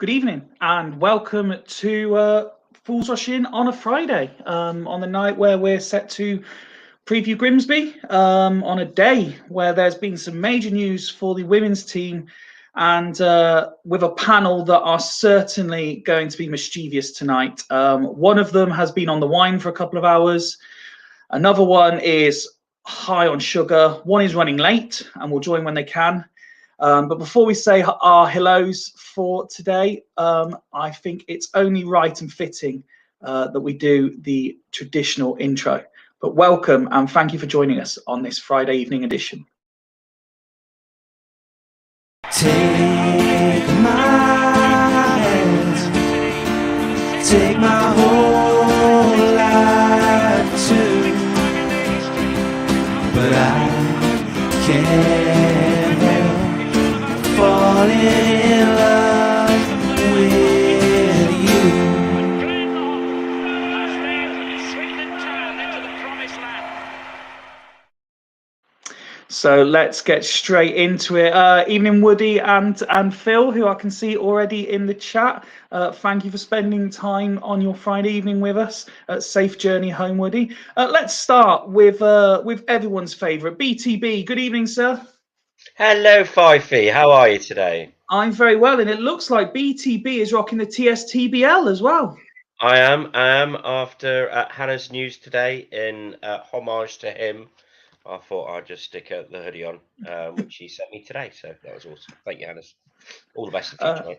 Good evening and welcome to Fools Rush In on a Friday, on the night where we're set to preview Grimsby, on a day where there's been some major news for the women's team and with a panel that are certainly going to be mischievous tonight. One of them has been on the wine for a couple of hours. Another one is high on sugar. One is running late and will join when they can. But before we say our hellos for today, I think it's only right and fitting that we do the traditional intro. But welcome and thank you for joining us on this Friday evening edition. Take my hand, take my whole life too, but I can't help falling in love with you. So let's get straight into it. Evening, Woody and Phil, who I can see already in the chat. Thank you for spending time on your Friday evening with us. Safe journey home, Woody. Let's start with everyone's favourite, BTB. Good evening, sir. Hello, Fifey. How are you today? I'm very well, and it looks like BTB is rocking the TSTBL as well. I am after Hannah's news today in homage to him. I thought I'd just stick the hoodie on, which she sent me today. So that was awesome. Thank you, Hannah. All the best in the future, mate.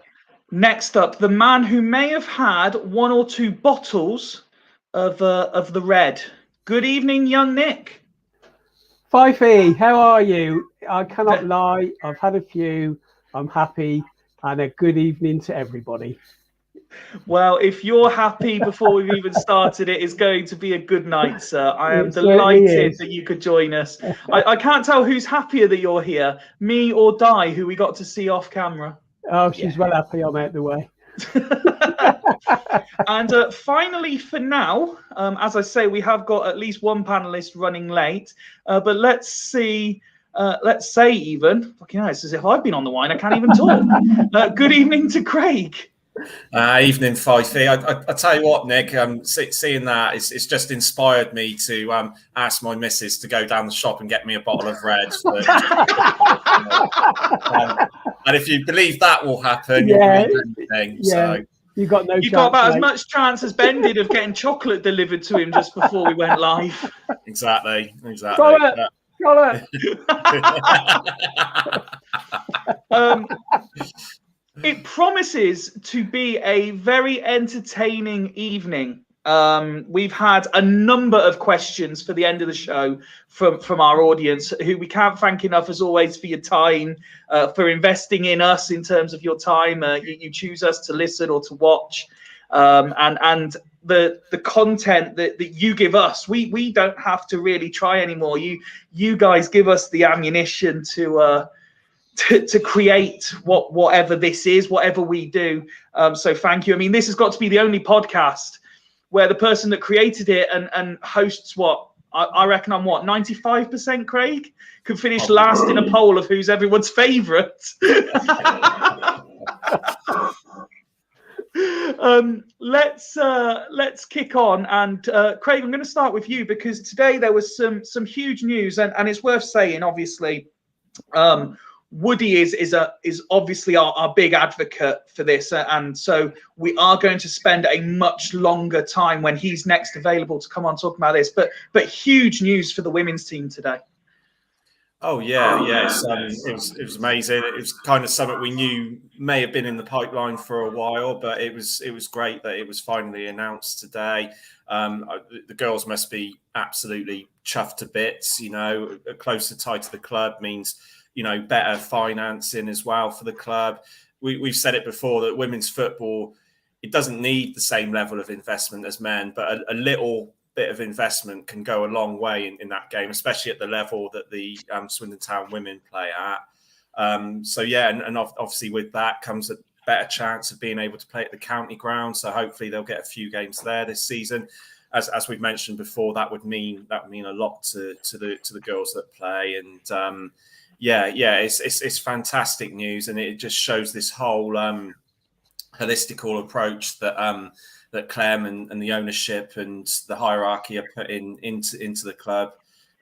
Next up, the man who may have had one or two bottles of the red. Good evening, young Nick. Fifey, how are you? I cannot lie. I've had a few. I'm happy, and a good evening to everybody. Well, if you're happy before we've even started, it is going to be a good night, sir. I am It certainly delighted is. that you could join us. I can't tell who's happier that you're here, me or Di, who we got to see off camera. Oh, she's well happy I'm out the way. And finally, for now, as I say, we have got at least one panelist running late. But let's see. Let's say even, fucking hell, it's as if I've been on the wine. I can't even talk. Good evening to Craig. Evening, Fifey. I tell you what, Nick, seeing that, it's just inspired me to ask my missus to go down the shop and get me a bottle of red. And if you believe that will happen, Yeah, you'll believe anything. yeah. So. You got no. You got about as much chance as Ben did of getting chocolate delivered to him just before we went live. Exactly. Got it. It promises to be a very entertaining evening. We've had a number of questions for the end of the show from our audience, who we can't thank enough, as always, for your time, for investing in us in terms of your time. You choose us to listen or to watch, and the content that you give us. We don't have to really try anymore. You guys give us the ammunition to create whatever this is, whatever we do. So thank you. I mean, this has got to be the only podcast where the person that created it and hosts I reckon I'm 95%, Craig, could finish last in a poll of who's everyone's favourite. Let's kick on, and Craig, I'm going to start with you because today there was some huge news, and it's worth saying, obviously. Woody is obviously our big advocate for this, and so we are going to spend a much longer time when he's next available to come on talking about this. But huge news for the women's team today. Oh yeah. It was amazing. It was kind of something we knew may have been in the pipeline for a while, but it was great that it was finally announced today. The girls must be absolutely chuffed to bits. You know, a closer tie to the club means, you know, better financing as well for the club. We've said it before that women's football, it doesn't need the same level of investment as men, but a little bit of investment can go a long way in that game, especially at the level that the Swindon Town women play at. So yeah, and obviously with that comes a better chance of being able to play at the county ground. So hopefully they'll get a few games there this season. As we've mentioned before, that would mean a lot to the girls that play. And it's fantastic news, and it just shows this whole holistical approach that that Clem and the ownership and the hierarchy are putting into the club.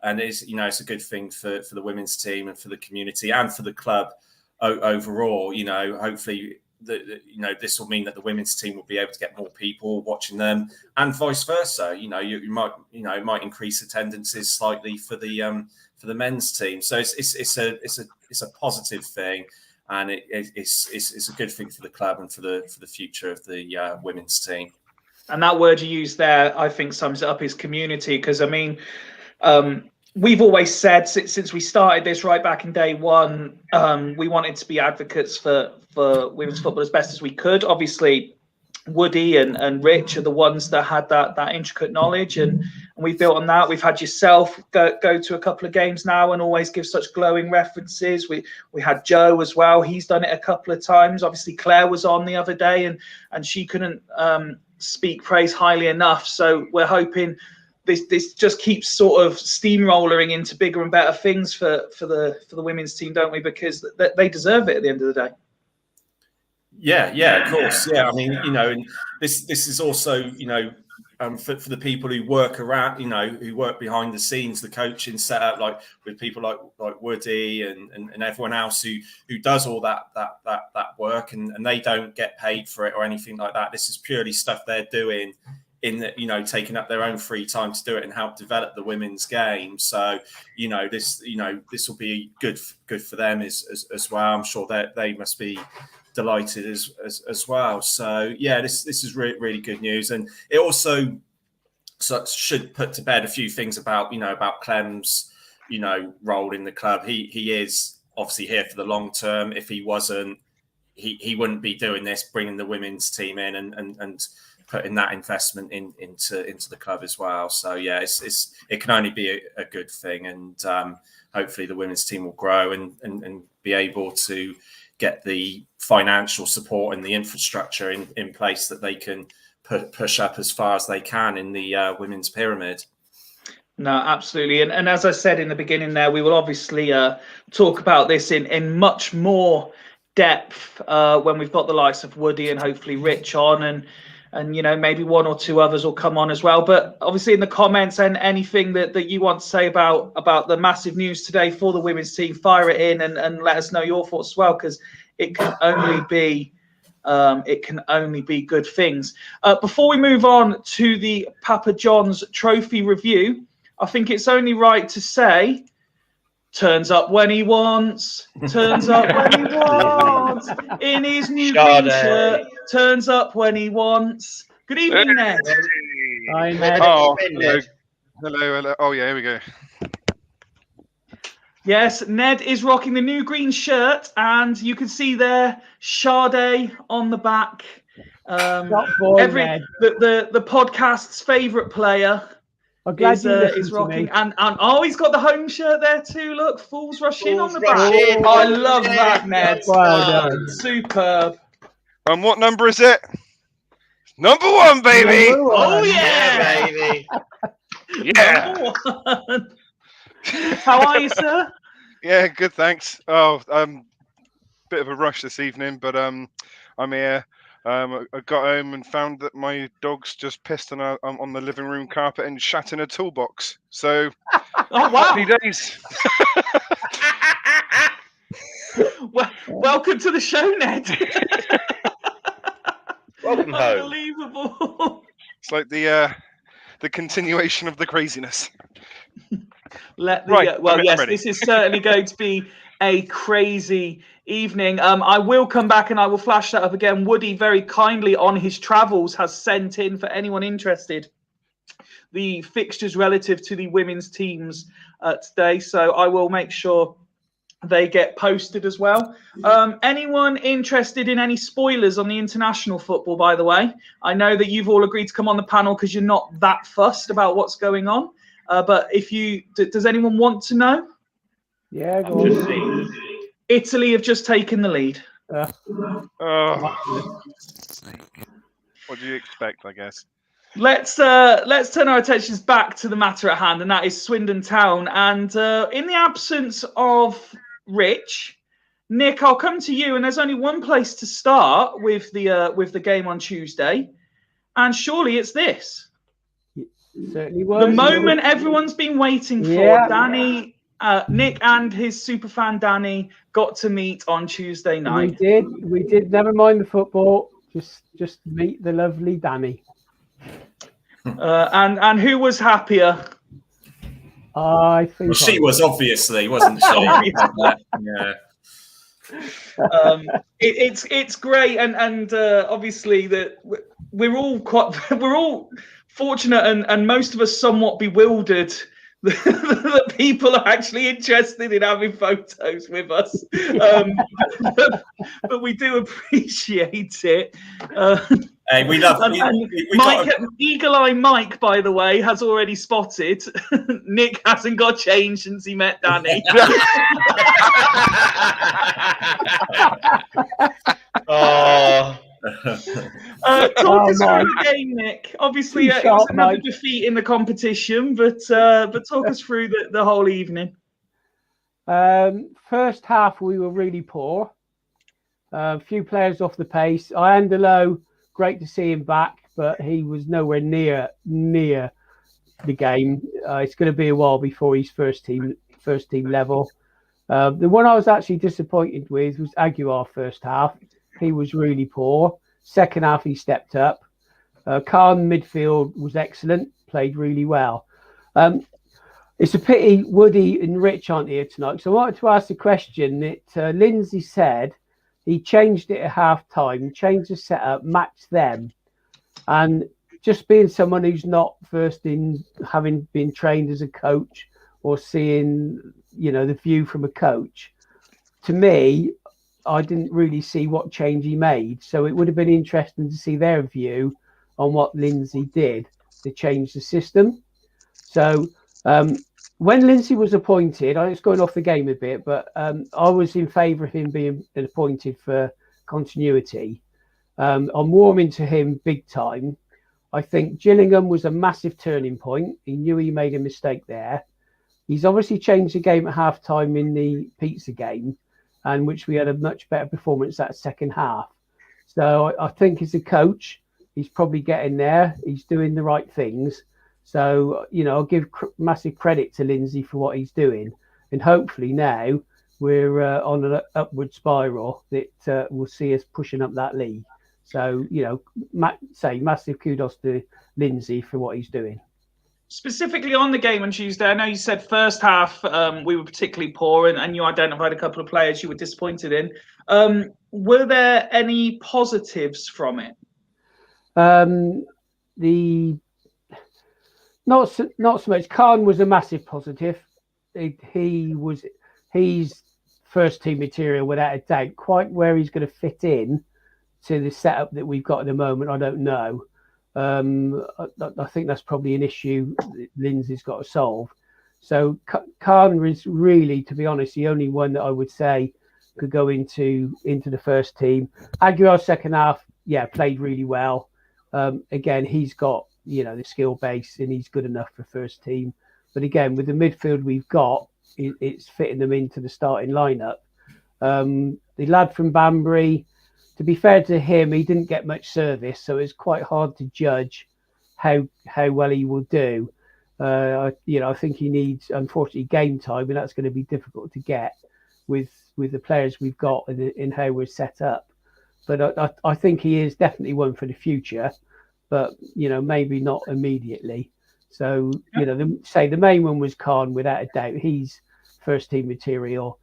And it's a good thing for the women's team and for the community and for the club overall. Hopefully this will mean that the women's team will be able to get more people watching them, and vice versa. You might increase attendances slightly for the men's team. So it's a positive thing, and it's a good thing for the club and for the future of the women's team. And that word you used there, I think, sums it up, is community. Because we've always said since we started this right back in day one, we wanted to be advocates for women's football as best as we could. Obviously, Woody and Rich are the ones that had that intricate knowledge, and we built on that. We've had yourself go to a couple of games now and always give such glowing references. We had Joe as well. He's done it a couple of times. Obviously, Claire was on the other day, and she couldn't speak praise highly enough. So we're hoping this just keeps sort of steamrolling into bigger and better things for the women's team, don't we? Because they deserve it at the end of the day. Yeah, of course. Yeah, I mean, and this is also, for the people who work around, who work behind the scenes, the coaching setup, like with people like Woody and everyone else who does all that work, and they don't get paid for it or anything like that. This is purely stuff they're doing taking up their own free time to do it and help develop the women's game. So, this will be good for them as well. I'm sure that they must be delighted as well. So yeah, this is really good news, and it also should put to bed a few things about Clem's role in the club. He is obviously here for the long term. If he wasn't, he wouldn't be doing this, bringing the women's team in and putting that investment into the club as well. So yeah, it can only be a good thing, and hopefully the women's team will grow and be able to get the financial support and the infrastructure in place that they can push up as far as they can in the women's pyramid. No, absolutely. And as I said in the beginning there, we will obviously talk about this in much more depth when we've got the likes of Woody and hopefully Rich on, and maybe one or two others will come on as well. But obviously in the comments and anything that you want to say about the massive news today for the women's team, fire it in and let us know your thoughts as well, because it can only be good things. Before we move on to the Papa John's trophy review, I think it's only right to say, turns up when he wants, turns up when he wants, in his new green shirt, turns up when he wants. Good evening, Ned. Hi, Ned. Oh, hello. Oh, yeah, here we go. Yes, Ned is rocking the new green shirt, and you can see there F.R.I.day on the back. The podcast's favourite player. I'm glad is rocking, and he's got the home shirt there too. Look, Fools Rush In on the back. In. I love that, Ned. Well done. Superb. And what number is it? Number 1, baby. Number 1. Oh yeah, baby. Yeah. Number 1. How are you, sir? Yeah, good, thanks. Oh, bit of a rush this evening, but I'm here. I got home and found that my dog's just pissed on the living room carpet and shat in a toolbox. So, Oh wow! happy days. Welcome to the show, Ned. Welcome home. Unbelievable. It's like the continuation of the craziness. This is certainly going to be a crazy evening. I will come back and I will flash that up again. Woody very kindly on his travels has sent in, for anyone interested, the fixtures relative to the women's teams today. So I will make sure they get posted as well. Anyone interested in any spoilers on the international football, by the way? I know that you've all agreed to come on the panel because you're not that fussed about what's going on. But does anyone want to know? Yeah, go on. Italy have just taken the lead. Oh. What do you expect, I guess? Let's turn our attentions back to the matter at hand, and that is Swindon Town. And in the absence of Rich, Nick, I'll come to you, and there's only one place to start with the game on Tuesday, and surely it's this. Certainly The was. moment everyone's been waiting for. Yeah. Danny, Nick and his superfan Danny got to meet on Tuesday night. We did. Never mind the football. Just meet the lovely Danny. And who was happier? I think Well, she I was obviously, wasn't she? Yeah. It's great, and obviously that we're all fortunate, and most of us somewhat bewildered that people are actually interested in having photos with us. But we do appreciate it. Hey, we love. Mike, Eagle Eye Mike, by the way, has already spotted Nick hasn't got changed since he met Danny. Oh, Talk us through the game, Nick. Obviously, it was another defeat in the competition, but talk us through the whole evening. First half, we were really poor. A few players off the pace. Iandolo, great to see him back, but he was nowhere near the game. It's going to be a while before he's first team level. The one I was actually disappointed with was Aguiar first half. He was really poor. Second half, he stepped up. Khan midfield was excellent, played really well. It's a pity Woody and Rich aren't here tonight. So I wanted to ask the question that Lindsay said he changed it at half time, changed the setup, matched them. And just being someone who's not versed in having been trained as a coach or seeing, the view from a coach, to me, I didn't really see what change he made. So it would have been interesting to see their view on what Lindsay did to change the system. So when Lindsay was appointed, I was going off the game a bit, but I was in favour of him being appointed for continuity. I'm warming to him big time. I think Gillingham was a massive turning point. He knew he made a mistake there. He's obviously changed the game at half time in the pizza game, and which we had a much better performance that second half. So I think as a coach, he's probably getting there. He's doing the right things. So, I'll give massive credit to Lindsay for what he's doing. And hopefully now we're on an upward spiral that will see us pushing up that league. So, massive kudos to Lindsay for what he's doing. Specifically on the game on Tuesday, I know you said first half we were particularly poor, and you identified a couple of players you were disappointed in. Were there any positives from it? Not so much. Khan was a massive positive. He's first team material without a doubt. Quite where he's going to fit in to the setup that we've got at the moment, I don't know. I think that's probably an issue that Lindsay's got to solve. So Khan is really, to be honest, the only one that I would say could go into the first team. Aguiar second half, played really well. Again, he's got the skill base and he's good enough for first team. But again, with the midfield we've got, it's fitting them into the starting lineup. The lad from Banbury, to be fair to him, he didn't get much service, so it's quite hard to judge how well he will do. I think he needs, unfortunately, game time, and that's going to be difficult to get with the players we've got and in how we're set up. But I think he is definitely one for the future, but maybe not immediately. So the main one was Khan, without a doubt. He's first team material.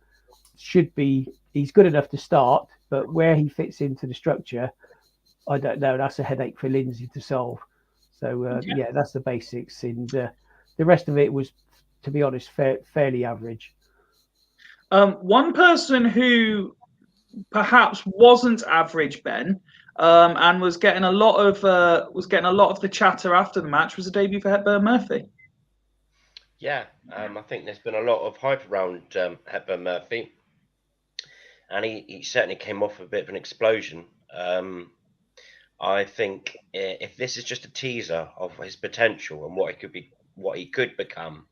He's good enough to start, but where he fits into the structure, I don't know. That's a headache for Lindsay to solve. So that's the basics, and the rest of it was, to be honest, fairly average. One person who perhaps wasn't average, Ben, and was getting a lot of the chatter after the match, was a debut for Hepburn Murphy. Yeah, I think there's been a lot of hype around Hepburn Murphy, and he certainly came off a bit of an explosion. I think if this is just a teaser of his potential and what he could become,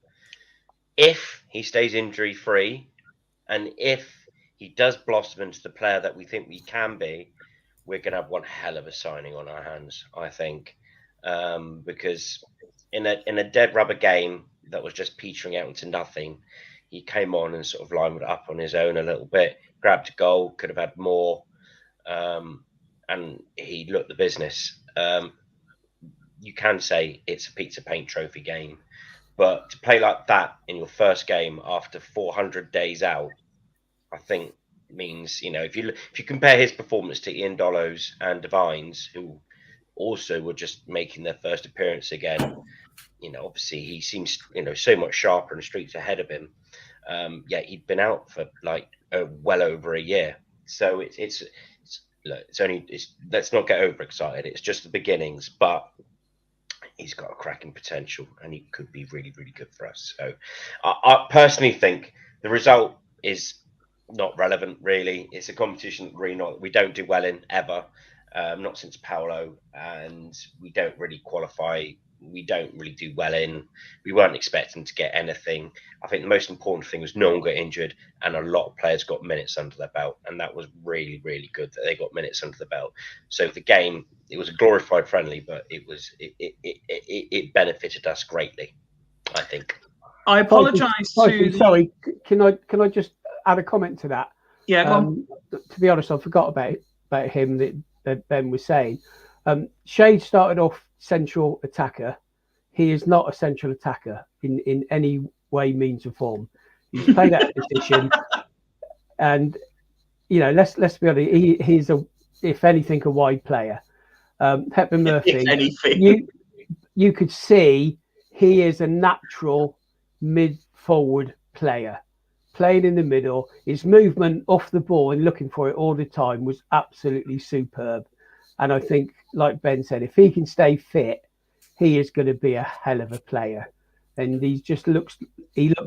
if he stays injury free, and if he does blossom into the player that we think we can be, we're going to have one hell of a signing on our hands, I think, because in a dead rubber game that was just petering out into nothing, he came on and sort of lined it up on his own a little bit, grabbed a goal, could have had more, and he looked the business. You can say it's a pizza paint trophy game, but to play like that in your first game after 400 days out, I think means, if you compare his performance to Ian Dollo's and Devine's, who also were just making their first appearance again, obviously he seems so much sharper and streets ahead of him. He'd been out for like well over a year, so it's let's not get overexcited. It's just the beginnings, but he's got a cracking potential and he could be really, really good for us. So I personally think the result is not relevant, really. It's a competition that we don't do well in ever, not since Paolo, and we don't really qualify. We don't really do well in. We weren't expecting to get anything. I think the most important thing was no one got injured and a lot of players got minutes under their belt, and that was really, really good that they got minutes under the belt. So the game, it was a glorified friendly, but it benefited us greatly, I think. I apologise to. Sorry, can I just add a comment to that? Yeah, go on. To be honest, I forgot about him that Ben was saying. Shade started off central attacker. He is not a central attacker in any way, means, or form. He's played that position, and let's be honest. He's if anything, a wide player. Pepper Murphy. If anything, you could see he is a natural mid-forward player, playing in the middle. His movement off the ball and looking for it all the time was absolutely superb. And I think, like Ben said, if he can stay fit, he is going to be a hell of a player. And he looks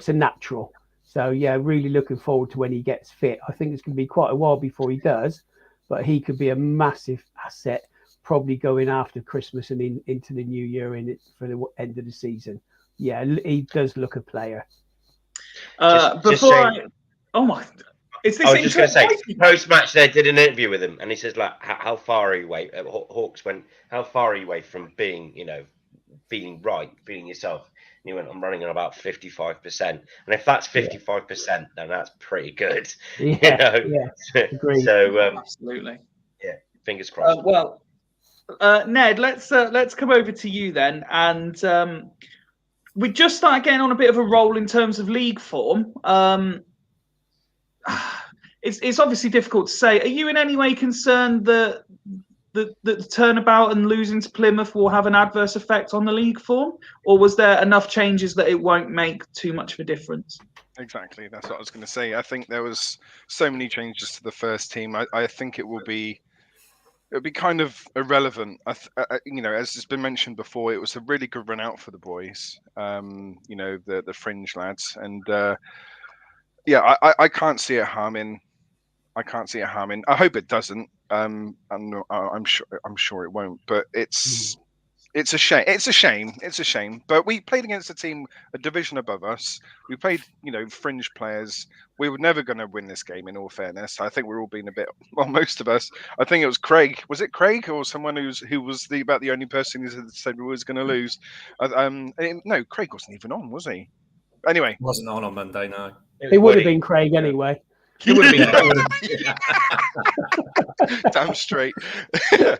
a natural. So, yeah, really looking forward to when he gets fit. I think it's going to be quite a while before he does, but he could be a massive asset, probably going after Christmas and into the new year for the end of the season. Yeah, he does look a player. Oh my! Is this I was just going to say, post-match they did an interview with him, and he says, like, how far are you away? Hawks went, how far are you away from being, feeling right, feeling yourself? And he went, I'm running on about 55%. And if that's 55%, then that's pretty good. Yeah, agreed. So, absolutely. Yeah, fingers crossed. Ned, let's come over to you then, and we just started getting on a bit of a roll in terms of league form. It's obviously difficult to say. Are you in any way concerned that the turnabout and losing to Plymouth will have an adverse effect on the league form, or was there enough changes that it won't make too much of a difference? Exactly, that's what I was going to say. I think there was so many changes to the first team. I think it'll be kind of irrelevant. As has been mentioned before, it was a really good run out for the boys. The fringe lads, and I can't see it harming. I hope it doesn't. I'm sure it won't. But it's a shame. It's a shame. But we played against a team a division above us. We played, fringe players. We were never going to win this game. In all fairness, I think we're all being a bit. Well, most of us. I think it was Craig. Was it Craig or someone who was about the only person who said we was going to lose? No, Craig wasn't even on, was he? Anyway, Wasn't on Monday. No, it would have been Craig anyway. It would have been. Damn straight. I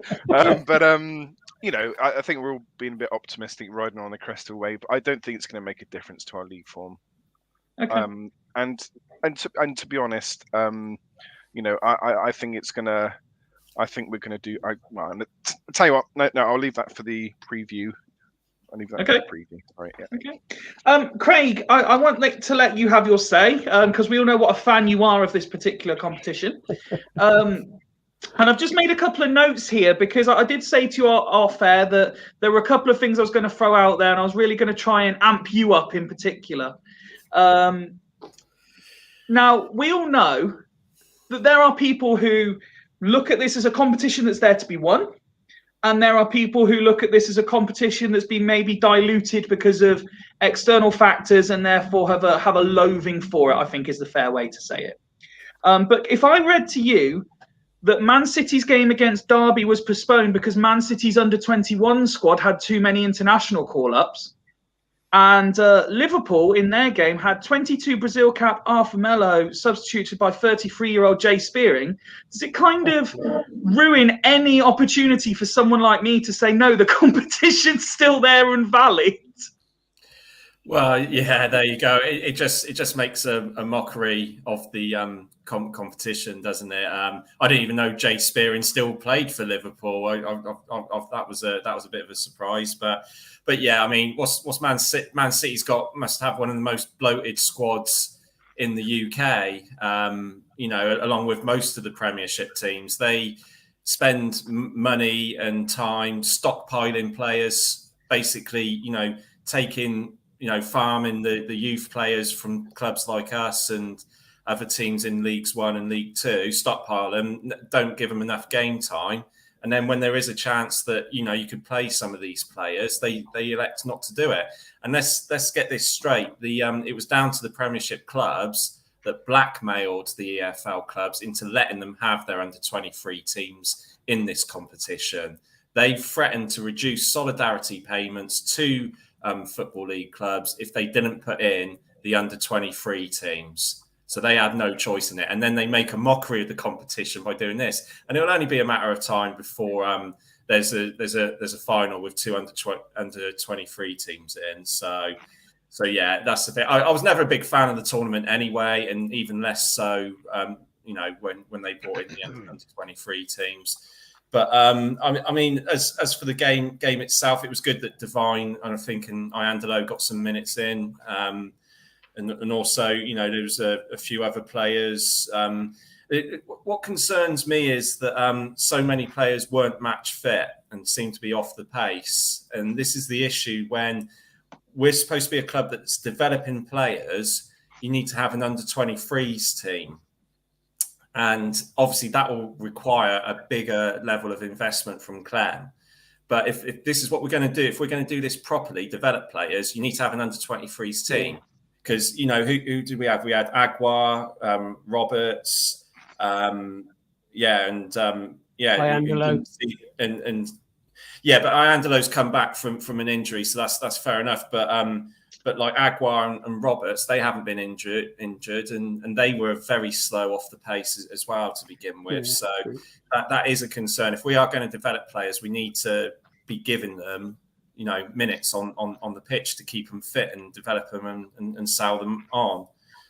think we're all being a bit optimistic, riding on the crest of a wave. I don't think it's going to make a difference to our league form. Okay. And to be honest, I think it's gonna. I think we're gonna do. I'll tell you what. No, I'll leave that for the preview. I'll leave that for the preview. Right. Yeah. Okay. Craig, I want to let you have your say because we all know what a fan you are of this particular competition. And I've just made a couple of notes here because I did say to you off air that there were a couple of things I was going to throw out there, and I was really going to try and amp you up in particular. Now, we all know that there are people who look at this as a competition that's there to be won, and there are people who look at this as a competition that's been maybe diluted because of external factors and therefore have a loathing for it, I think is the fair way to say it. But if I read to you that Man City's game against Derby was postponed because Man City's under-21 squad had too many international call-ups, and Liverpool in their game had 22 Brazil cap Arthur Melo substituted by 33-year-old Jay Spearing, does it kind of ruin any opportunity for someone like me to say, no, the competition's still there and valid? Well, yeah, there you go. It just makes a mockery of the competition, doesn't it? I didn't even know Jay Spearing still played for Liverpool. That was a bit of a surprise, but yeah, I mean, what's Man City's got must have one of the most bloated squads in the UK. Along with most of the Premiership teams, they spend money and time stockpiling players, basically, taking. Farming the youth players from clubs like us and other teams in Leagues 1 and League 2, stockpile them, don't give them enough game time. And then when there is a chance that, you could play some of these players, they elect not to do it. And let's get this straight. It was down to the Premiership clubs that blackmailed the EFL clubs into letting them have their under-23 teams in this competition. They threatened to reduce solidarity payments to Football League clubs if they didn't put in the under-23 teams. So they had no choice in it. And then they make a mockery of the competition by doing this. And it'll only be a matter of time before there's a final with two under-23 teams in. So yeah, that's the thing. I was never a big fan of the tournament anyway, and even less so, when they brought in the under-23 teams. But I mean, as for the game itself, it was good that Devine and I think Iandolo got some minutes in, and also there was a few other players. What concerns me is that so many players weren't match fit and seemed to be off the pace, and this is the issue when we're supposed to be a club that's developing players. You need to have an under-23s team. And obviously that will require a bigger level of investment from Clem. But if this is what we're going to do, if we're going to do this properly, develop players, you need to have an under-23s team. Because, who did we have? We had Aguar, Roberts, Iandolo. But Iandolo's come back from an injury, so that's fair enough. But like Aguar and Roberts, they haven't been injured, and they were very slow off the pace as well to begin with. Yeah, so that is a concern. If we are going to develop players, we need to be giving them, minutes on the pitch to keep them fit and develop them and sell them on.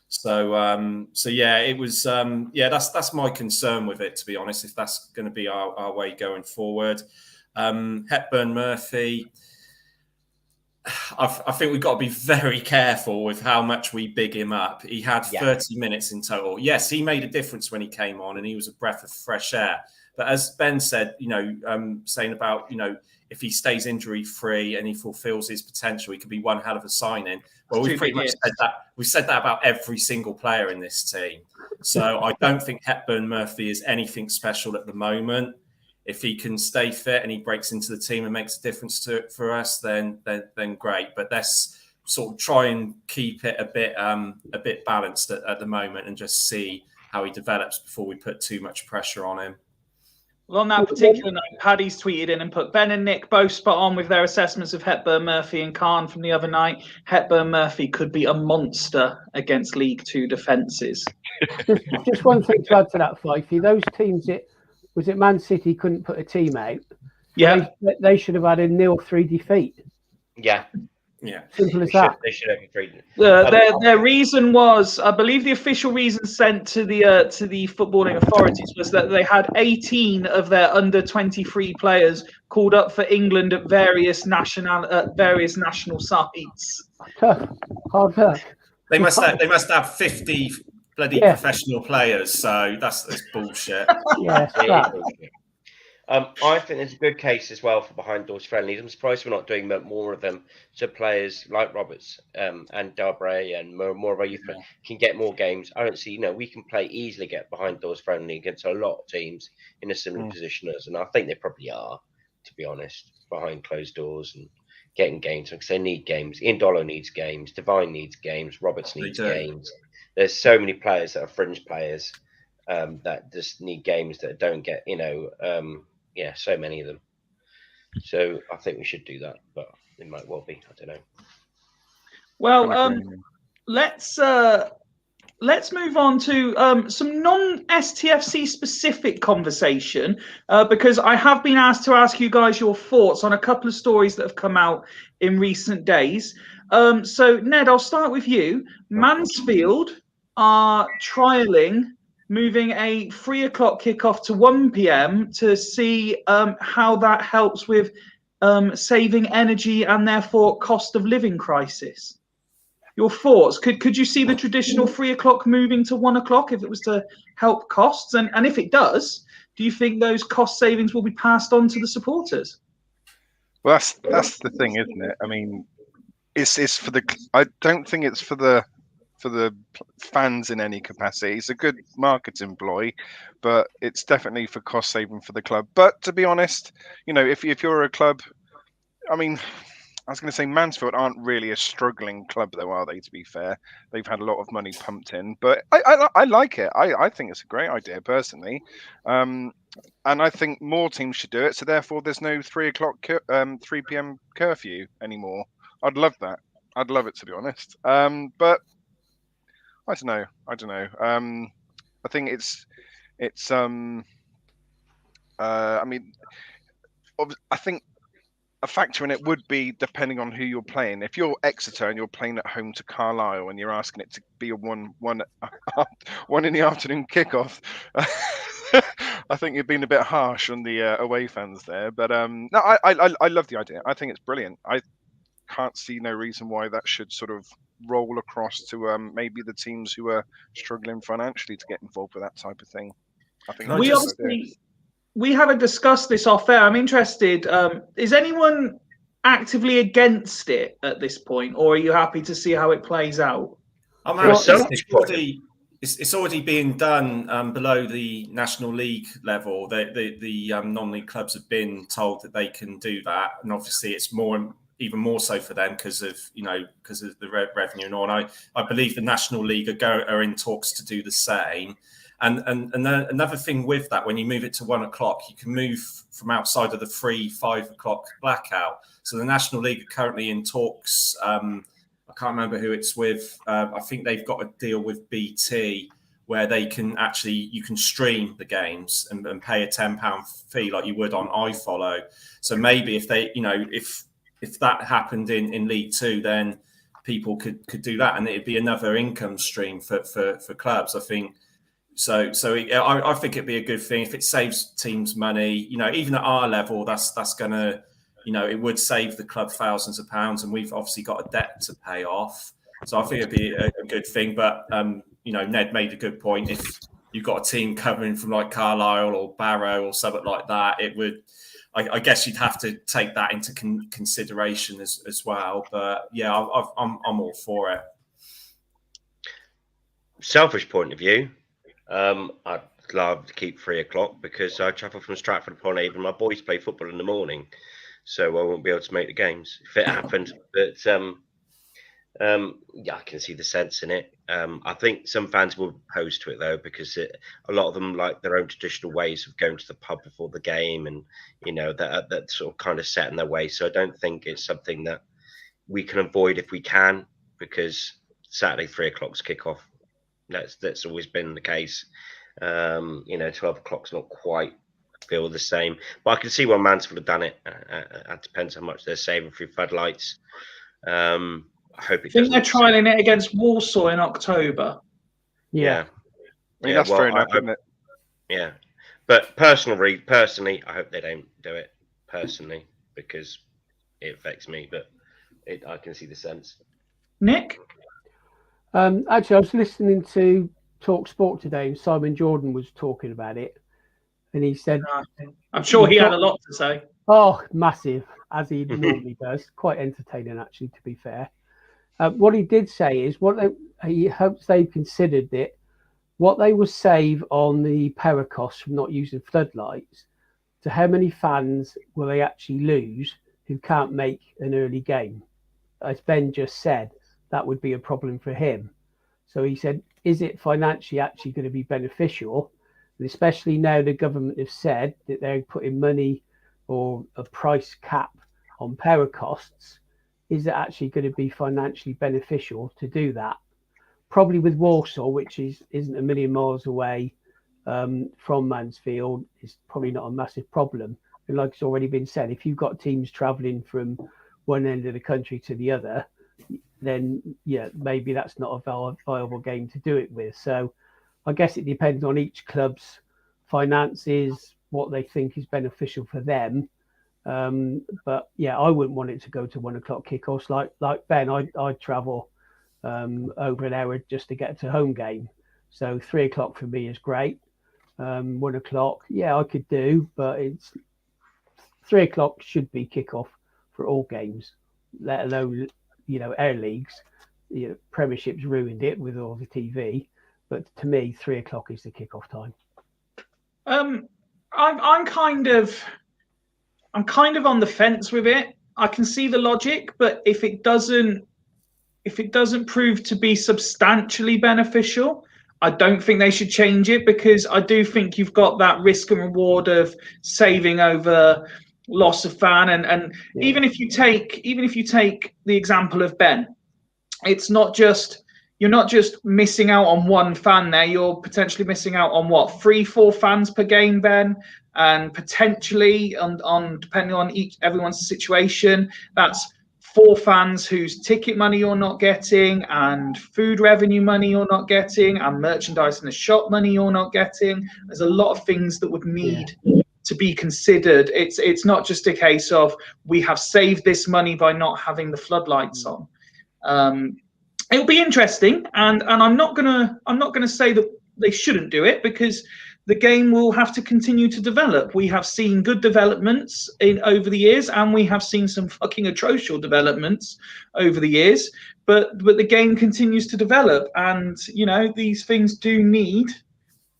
So yeah, it was that's my concern with it, to be honest. If that's going to be our way going forward, Hepburn Murphy. I think we've got to be very careful with how much we big him up. He had 30 minutes in total. Yes, he made a difference when he came on and he was a breath of fresh air. But as Ben said, saying about, if he stays injury free and he fulfills his potential, he could be one hell of a signing. Well, we've pretty much said that. We've said that about every single player in this team. So I don't think Hepburn Murphy is anything special at the moment. If he can stay fit and he breaks into the team and makes a difference to it for us, then great. But let's sort of try and keep it a bit balanced at the moment and just see how he develops before we put too much pressure on him. Well, on that particular note, Paddy's tweeted in and put Ben and Nick both spot on with their assessments of Hepburn Murphy and Khan from the other night. Hepburn Murphy could be a monster against League 2 defences. Just one thing to add to that, Fifey. Those teams, was it Man City couldn't put a team out? Yeah. They should have had a 0-3 defeat. Yeah. Yeah. Simple as that. They should have a 3. Their reason was, I believe the official reason sent to the footballing authorities was that they had 18 of their under-23 players called up for England at various national sites. Tough. Hard work. They must have 50 bloody professional players, so that's bullshit. Yeah, I think there's a good case as well for behind doors friendlies. I'm surprised we're not doing more of them, so players like Roberts and Darbre and more of our youth can get more games. I don't see, we can easily get behind doors friendly against a lot of teams in a similar position as, and I think they probably are, to be honest, behind closed doors and getting games because they need games. Iandolo needs games, Devine needs games, Roberts needs games. There's so many players that are fringe players that just need games that don't get, so many of them. So I think we should do that, but it might well be. I don't know. Well, let's move on to some non-STFC specific conversation because I have been asked to ask you guys your thoughts on a couple of stories that have come out in recent days. So Ned, I'll start with you. Mansfield are trialling moving a 3 o'clock kickoff to 1 p.m. to see how that helps with saving energy and therefore cost of living crisis. Your thoughts? Could you see the traditional 3 o'clock moving to 1 o'clock if it was to help costs? And if it does, do you think those cost savings will be passed on to the supporters? Well, that's the thing, isn't it? I mean, it's for the. I don't think it's for the fans in any capacity. It's a good marketing ploy, but it's definitely for cost saving for the club. But to be honest, if you're a club, I mean, I was going to say Mansfield aren't really a struggling club, though, are they? To be fair, they've had a lot of money pumped in, but I like it. I think it's a great idea personally, and I think more teams should do it. So therefore, there's no 3 p.m. curfew anymore. I'd love that. I'd love it, to be honest. But I don't know. I think it's. I mean, I think a factor in it would be depending on who you're playing. If you're Exeter and you're playing at home to Carlisle and you're asking it to be a one in the afternoon kickoff, I think you're being a bit harsh on the away fans there. But no, I love the idea. I think it's brilliant. I can't see no reason why that should sort of roll across to maybe the teams who are struggling financially to get involved with that type of thing. I think we haven't discussed this off air. I'm interested. Is anyone actively against it at this point, or are you happy to see how it plays out? It's already being done below the National League level. The non-league clubs have been told that they can do that, and obviously it's even more so for them because of the revenue and all. And I believe the National League are in talks to do the same. And another thing with that, when you move it to 1 o'clock, you can move from outside of the 5 o'clock blackout. So the National League are currently in talks. I can't remember who it's with. I think they've got a deal with BT where you can stream the games and pay a £10 fee like you would on iFollow. So maybe if they, if that happened in League Two, then people could do that, and it'd be another income stream for clubs. I think. So I think it'd be a good thing if it saves teams money. Even at our level, that's gonna, it would save the club thousands of pounds, and we've obviously got a debt to pay off. So I think it'd be a good thing. But Ned made a good point. If you've got a team coming from like Carlisle or Barrow or something like that, it would. I guess you'd have to take that into consideration as well. But yeah, I'm all for it. Selfish point of view. I'd love to keep 3 o'clock because I travel from Stratford upon Avon. My boys play football in the morning, so I won't be able to make the games if it happened. But yeah, I can see the sense in it. I think some fans will oppose to it though, because a lot of them like their own traditional ways of going to the pub before the game, and that sort of kind of set in their way. So I don't think it's something that we can avoid if we can, because Saturday 3 o'clock's kickoff. That's always been the case. 12 o'clock's not quite feel the same, but I can see why Mansfield have done it. It depends how much they're saving through floodlights. I hope it. I think they're trialing it against Walsall in October. Yeah. I mean, that's fair enough, isn't it? Yeah, but personally, I hope they don't do it personally because it affects me. But I can see the sense. Nick. Actually, I was listening to Talk Sport today, and Simon Jordan was talking about it, and he said, "I'm sure he had a lot to say." Oh, massive, as he normally does. Quite entertaining, actually, to be fair. What he did say is he hopes they've considered it, what they will save on the power costs from not using floodlights, to how many fans will they actually lose who can't make an early game. As Ben just said, that would be a problem for him. So he said, is it financially actually going to be beneficial? And especially now the government have said that they're putting money or a price cap on power costs. Is it actually going to be financially beneficial to do that? Probably with Walsall, which isn't a million miles away from Mansfield, is probably not a massive problem. And like it's already been said, if you've got teams travelling from one end of the country to the other, then yeah, maybe that's not a viable game to do it with. So I guess it depends on each club's finances, what they think is beneficial for them. But yeah, I wouldn't want it to go to 1 o'clock kickoffs. Like Ben, I travel over an hour just to get to home game. So 3 o'clock for me is great. 1 o'clock, yeah, I could do, but it's 3 o'clock should be kickoff for all games, let alone, our leagues. Premiership's ruined it with all the TV, but to me, 3 o'clock is the kickoff time. I'm kind of on the fence with it. I can see the logic, but if it doesn't prove to be substantially beneficial, I don't think they should change it, because I do think you've got that risk and reward of saving over loss of fan. And yeah. even if you take the example of Ben, you're not just missing out on one fan there, you're potentially missing out on 3-4 fans per game, Ben, and potentially on depending on everyone's situation, that's 4 fans whose ticket money you're not getting, and food revenue money you're not getting, and merchandise in the shop money you're not getting. There's a lot of things that would need to be considered. It's not just a case of we have saved this money by not having the floodlights on. It'll be interesting, and I'm not gonna say that they shouldn't do it, because the game will have to continue to develop. We have seen good developments over the years, and we have seen some fucking atrocious developments over the years. But the game continues to develop, and these things do need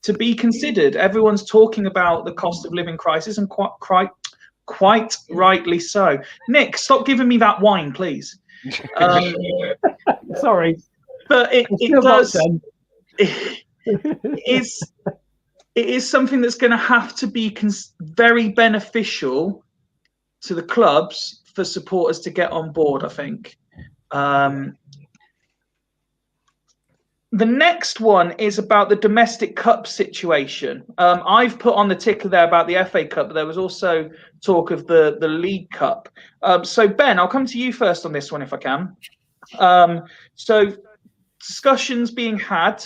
to be considered. Everyone's talking about the cost of living crisis, and quite rightly so. Nick, stop giving me that wine, please. Sorry, but it does. It is something that's going to have to be very beneficial to the clubs for supporters to get on board, I think. The next one is about the domestic cup situation. I've put on the ticker there about the FA Cup, but there was also talk of the League Cup. So Ben, I'll come to you first on this one if I can. So discussions being had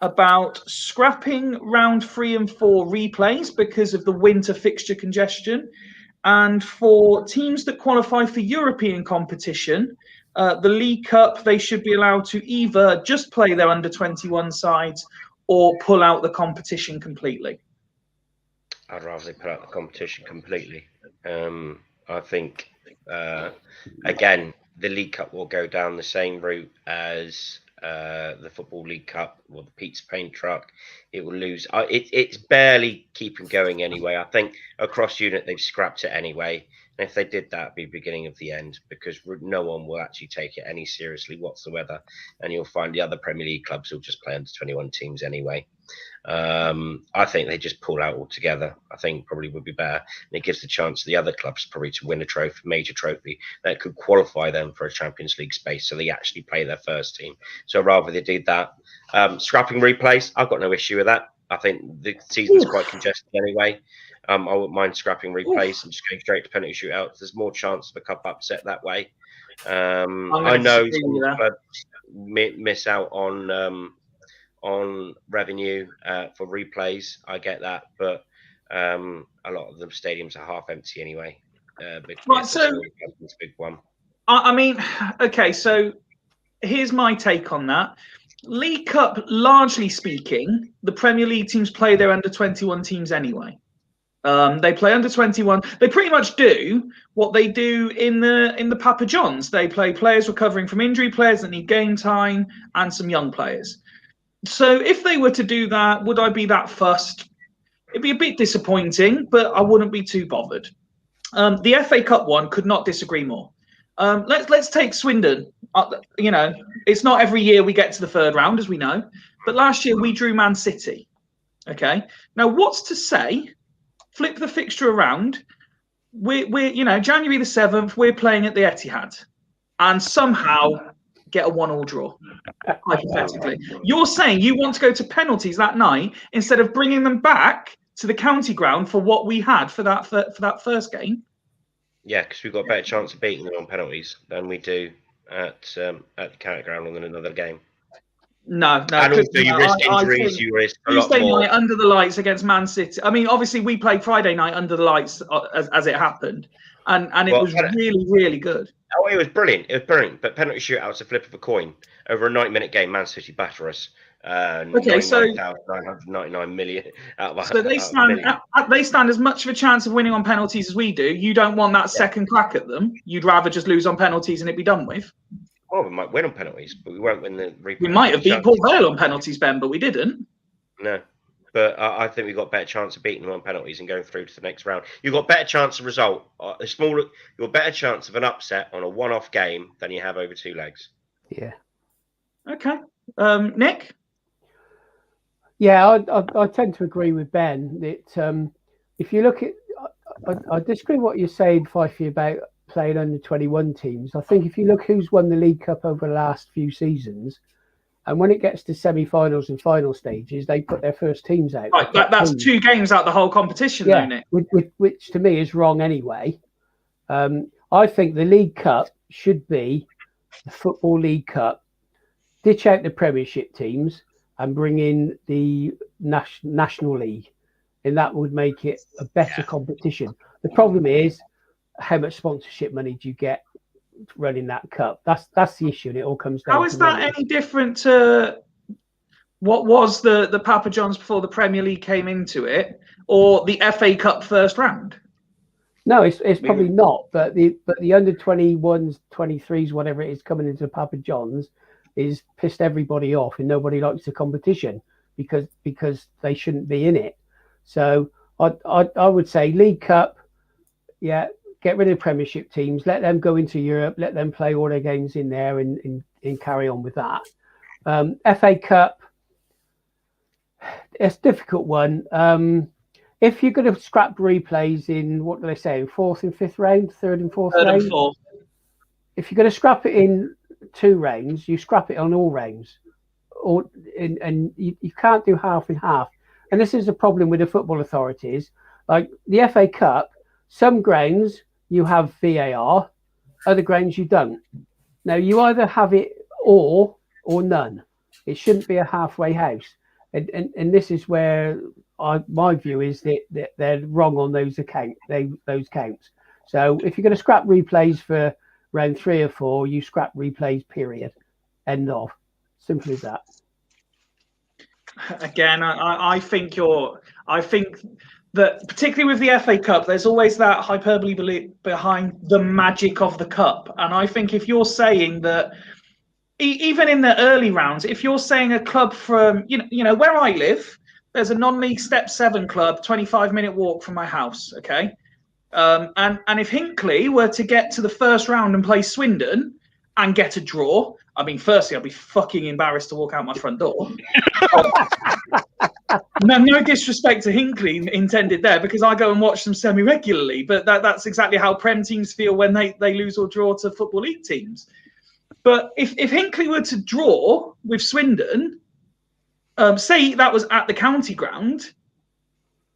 about scrapping round 3 and 4 replays because of the winter fixture congestion, and for teams that qualify for European competition, the League Cup, they should be allowed to either just play their under-21 sides or pull out the competition completely. I'd rather they pull out the competition completely. I think, again, the League Cup will go down the same route as the Football League Cup or the Pizza Paint Truck. It will lose. It's barely keeping going anyway. I think across unit they've scrapped it anyway. And if they did that, it'd be beginning of the end, because no one will actually take it any seriously whatsoever. And you'll find the other Premier League clubs will just play under 21 teams anyway. I think they just pull out altogether. I think probably would be better. And it gives the chance to the other clubs probably to win a trophy, major trophy that could qualify them for a Champions League space, so they actually play their first team. So rather they did that. Scrapping replays, I've got no issue with that. I think the season's quite congested anyway. I wouldn't mind scrapping replays and just going straight to penalty shootouts. There's more chance of a cup upset that way. I know some clubs miss out on revenue for replays. I get that, but a lot of the stadiums are half empty anyway. Right, so it's a big one. I mean, okay, so here's my take on that. League Cup, largely speaking, the Premier League teams play their under-21 teams anyway. They play under 21. They pretty much do what they do in the Papa Johns. They play players recovering from injury, players that need game time, and some young players. So if they were to do that, would I be that fussed? It'd be a bit disappointing, but I wouldn't be too bothered. The FA Cup one, could not disagree more. Let's take Swindon. It's not every year we get to the third round, as we know, but last year we drew Man City. Okay. Now, what's to say? Flip the fixture around. We're January the 7th. We're playing at the Etihad, and somehow get a 1-1 draw. Hypothetically, you're saying you want to go to penalties that night instead of bringing them back to the county ground for what we had for that first game. Yeah, because we've got a better chance of beating them on penalties than we do at the county ground on another game. No. And also, you risk injuries. You risk a lot Tuesday more. night under the lights against Man City. I mean, obviously, we played Friday night under the lights as it happened, and it was really, really good. Oh, it was brilliant. It was brilliant. But penalty shootouts a flip of a coin. Over a 90-minute game, Man City batter us. Okay, so 99,999 million. So they stand as much of a chance of winning on penalties as we do. You don't want that second crack at them. You'd rather just lose on penalties and it be done with. Well, we might win on penalties, but we won't win the replay. We might have beat Port Vale on penalties, Ben, but we didn't. No, but I think we've got a better chance of beating them on penalties and going through to the next round. You've got a better chance of result. You've got a better chance of an upset on a one-off game than you have over 2 legs. Yeah. Okay. Nick? Yeah, I tend to agree with Ben that if you look at, I disagree with what you're saying, Fifey, about playing under 21 teams. I think if you look who's won the League Cup over the last few seasons, and when it gets to semi-finals and final stages, they put their first teams out. Right, that's 2 games out the whole competition, though, Nick. Which to me is wrong anyway. I think the League Cup should be the Football League Cup. Ditch out the Premiership teams and bring in the National League, and that would make it a better competition. The problem is, how much sponsorship money do you get running that cup? That's the issue, and it all comes down. How is that any different to what was the Papa John's before the Premier League came into it, or the FA Cup first round? No, it's probably not. But the under 21s, 23s, whatever it is, coming into Papa John's is pissed everybody off, and nobody likes the competition because they shouldn't be in it. So I would say League Cup, yeah. Get rid of Premiership teams, let them go into Europe, let them play all their games in there and carry on with that. FA Cup, it's a difficult one. If you're going to scrap replays in, what do they say, 4th and 5th round, 3rd and 4th round? 3rd and 4th. If you're going to scrap it in 2 rounds, you scrap it on all rounds. And you can't do half and half. And this is the problem with the football authorities. Like the FA Cup, some grounds you have VAR, other grounds you don't. Now you either have it or none. It shouldn't be a halfway house. And this is where my view is that they're wrong on those counts. So if you're going to scrap replays for round 3 or 4, you scrap replays, period. End of. Simple as that. Again, I think that particularly with the FA Cup, there's always that hyperbole behind the magic of the cup. And I think if you're saying that, even in the early rounds, if you're saying a club from, where I live, there's a non-league Step 7 club, 25-minute walk from my house, okay? And if Hinckley were to get to the first round and play Swindon and get a draw, I mean, firstly, I'd be fucking embarrassed to walk out my front door. No disrespect to Hinckley intended there, because I go and watch them semi-regularly, but that's exactly how Prem teams feel when they lose or draw to Football League teams. But if Hinckley were to draw with Swindon, say that was at the county ground,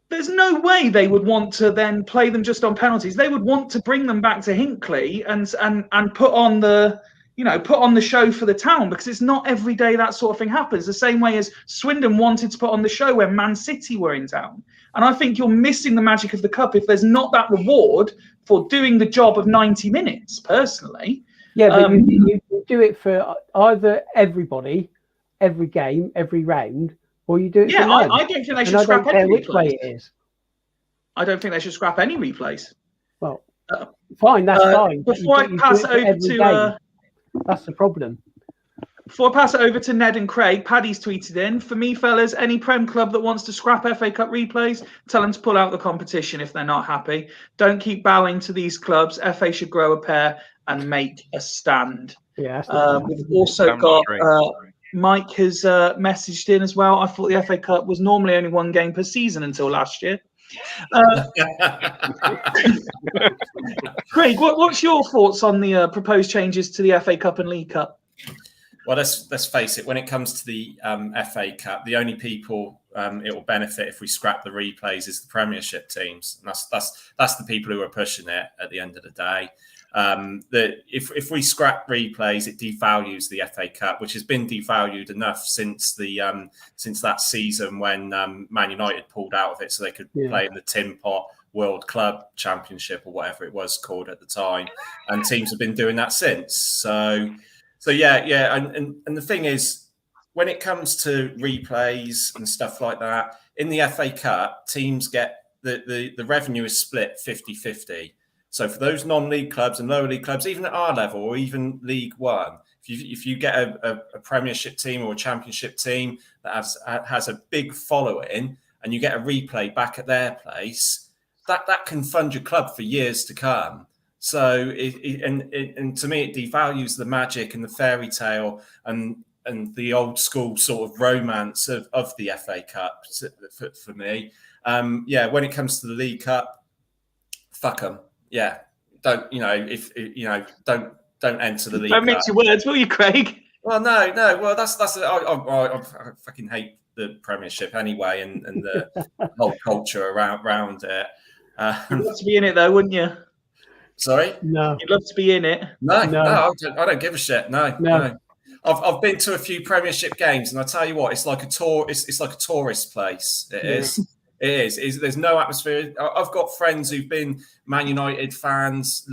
there's no way they would want to then play them just on penalties. They would want to bring them back to Hinckley and put on the show for the town, because it's not every day that sort of thing happens. The same way as Swindon wanted to put on the show when Man City were in town. And I think you're missing the magic of the cup if there's not that reward for doing the job of 90 minutes, personally. Yeah, but you do it for either everybody, every game, every round, or you do it for none. I don't think they should scrap any replays. Which way it is. I don't think they should scrap any replays. Well, fine, that's fine. Before I pass it over to... That's the problem. Before I pass it over to Ned and Craig, Paddy's tweeted in, for me, fellas, any Prem club that wants to scrap FA Cup replays, tell them to pull out the competition if they're not happy. Don't keep bowing to these clubs. FA should grow a pair and make a stand. Yeah. We've also got Mike has messaged in as well. I thought the FA Cup was normally only one game per season until last year. Craig, what's your thoughts on the proposed changes to the FA Cup and League Cup? Well, let's face it. When it comes to the FA Cup, the only people it will benefit if we scrap the replays is the Premiership teams, and that's the people who are pushing it at the end of the day. If we scrap replays, it devalues the FA Cup, which has been devalued enough since that season when Man United pulled out of it, so they could play in the Tin Pot World Club Championship or whatever it was called at the time, and teams have been doing that since. So yeah, and the thing is, when it comes to replays and stuff like that, in the FA Cup, teams get the revenue is split 50-50. So for those non-league clubs and lower league clubs, even at our level or even League One, if you get a Premiership team or a Championship team that has a big following and you get a replay back at their place, that can fund your club for years to come. So and to me, it devalues the magic and the fairy tale and the old school sort of romance of the FA Cup for me. When it comes to the League Cup, fuck them. Yeah, don't enter the League Cup. Don't mix your words, will you, Craig? Well, no. Well, that's I fucking hate the Premiership anyway, and the whole culture around it. You'd love to be in it, though, wouldn't you? Sorry? No. You'd love to be in it. No, I don't give a shit. No. I've been to a few Premiership games, and I tell you what, it's like a tour. It's like a tourist place. It is. There's no atmosphere. I've got friends who've been Man United fans,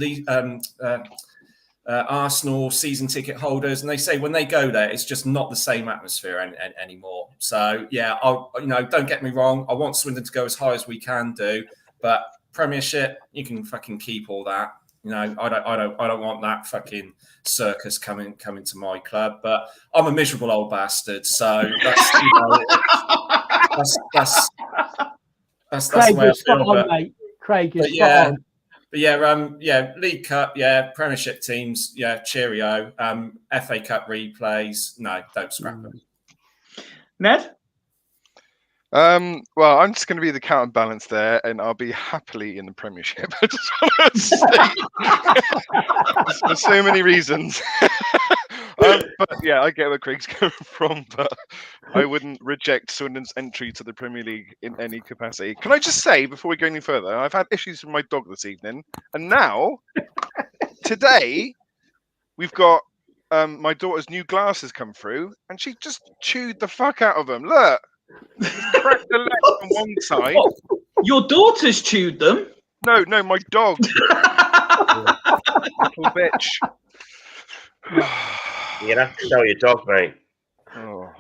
Arsenal season ticket holders, and they say when they go there, it's just not the same atmosphere anymore. So yeah, don't get me wrong. I want Swindon to go as high as we can do, but Premiership, you can fucking keep all that. I don't want that fucking circus coming to my club. But I'm a miserable old bastard, so that's that's the way I feel. Mate. Craig is spot on. But League Cup, Premiership teams, cheerio. FA Cup replays, no, don't scrap them. Ned? Well, I'm just going to be the counterbalance there, and I'll be happily in the Premiership. I just want to say, for so many reasons. But yeah, I get where Craig's coming from, but I wouldn't reject Swindon's entry to the Premier League in any capacity. Can I just say, before we go any further, I've had issues with my dog this evening, and now, today, we've got my daughter's new glasses come through, and she just chewed the fuck out of them. Look! Cracked the leg on one side. What? Your daughter's chewed them? No, my dog. Little bitch. You'd have to sell your dog, mate. Oh,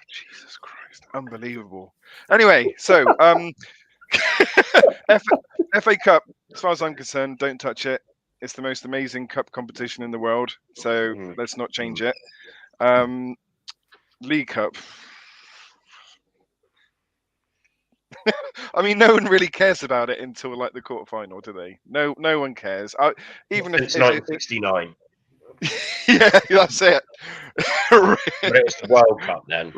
Jesus Christ. Unbelievable. Anyway, so FA Cup, as far as I'm concerned, don't touch it. It's the most amazing cup competition in the world, so let's not change it. League Cup. I mean, no one really cares about it until like the quarterfinal, do they? No one cares. Even if it's 1969. Yeah, that's it. But it was the World Cup then.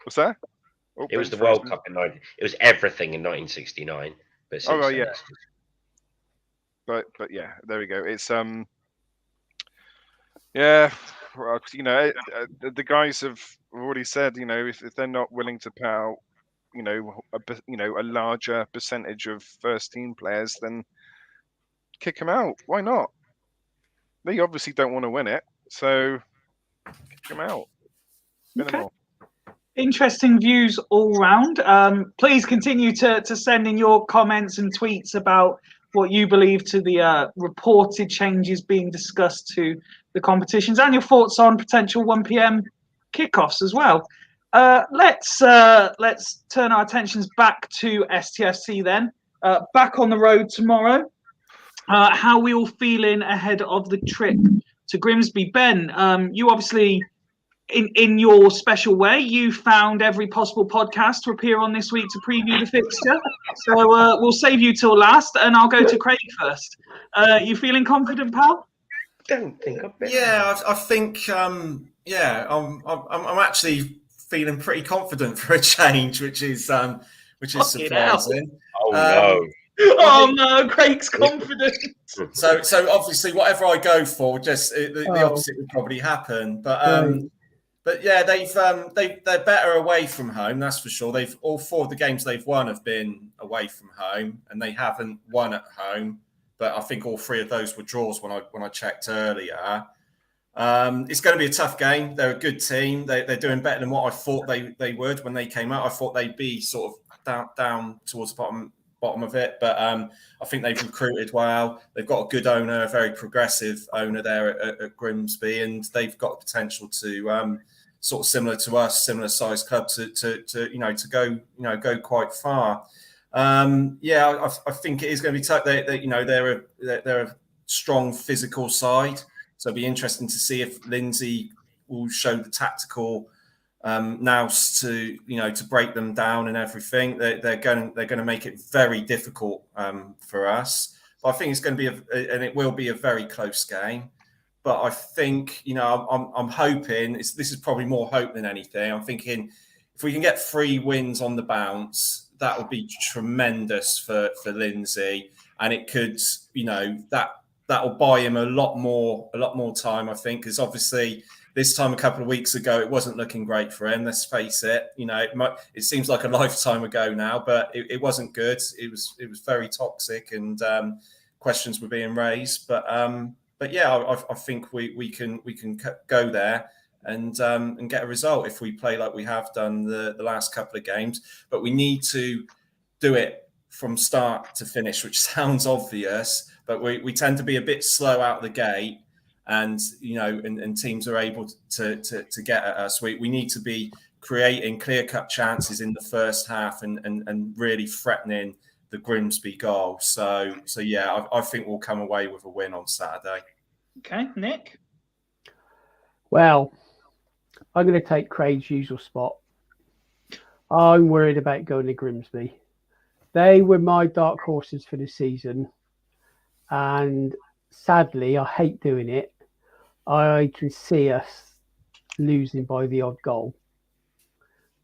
What's that? Oh, it was the World Cup in 19. It was everything in 1969. But yeah. But yeah, there we go. It's yeah. The guys have already said, if they're not willing to pay out, a larger percentage of first team players, then kick them out. Why not? They obviously don't want to win it, so kick them out. Okay. Interesting views all round. Please continue to send in your comments and tweets about what you believe to the reported changes being discussed to the competitions and your thoughts on potential 1 p.m. kickoffs as well. Let's turn our attentions back to STFC then. Back on the road tomorrow. How are we all feeling ahead of the trip to Grimsby? Ben, you obviously, in your special way, you found every possible podcast to appear on this week to preview the fixture. So we'll save you till last, and I'll go to Craig first. You feeling confident, pal? Don't think I've been. Yeah, I think Yeah, I'm actually feeling pretty confident for a change, which is Fucking surprising. Oh no. Oh no, Craig's confident. So obviously, whatever I go for, just the Oh. opposite would probably happen. But Right. but yeah, they're better away from home, that's for sure. They've all 4 of the games they've won have been away from home, and they haven't won at home. But I think all 3 of those were draws when I checked earlier. It's going to be a tough game. They're a good team. They're doing better than what I thought they would when they came out. I thought they'd be sort of down towards the bottom of it, but I think they've recruited well. They've got a good owner, a very progressive owner there at Grimsby, and they've got potential to sort of similar to us, similar sized club to go quite far. I think it is going to be tough. They're a strong physical side. So it'll be interesting to see if Lindsay will show the tactical nous to break them down and everything. They're going to make it very difficult for us. But I think it's going to be and it will be a very close game. But I think I'm hoping this is probably more hope than anything. I'm thinking if we can get 3 wins on the bounce, that would be tremendous for Lindsay, and it could that will buy him a lot more time, I think, because obviously this time a couple of weeks ago it wasn't looking great for him. Let's face it. It seems like a lifetime ago now, but it wasn't good. It was very toxic, and questions were being raised. But yeah, I think we can go there and get a result if we play like we have done the last couple of games. But we need to do it from start to finish, which sounds obvious, but we tend to be a bit slow out the gate, and and teams are able to get at us. We need to be creating clear-cut chances in the first half and really threatening the Grimsby goal. So yeah, I think we'll come away with a win on Saturday. Okay, Nick. Well, I'm going to take Craig's usual spot. I'm worried about going to Grimsby. They were my dark horses for the season, and sadly, I hate doing it. I can see us losing by the odd goal.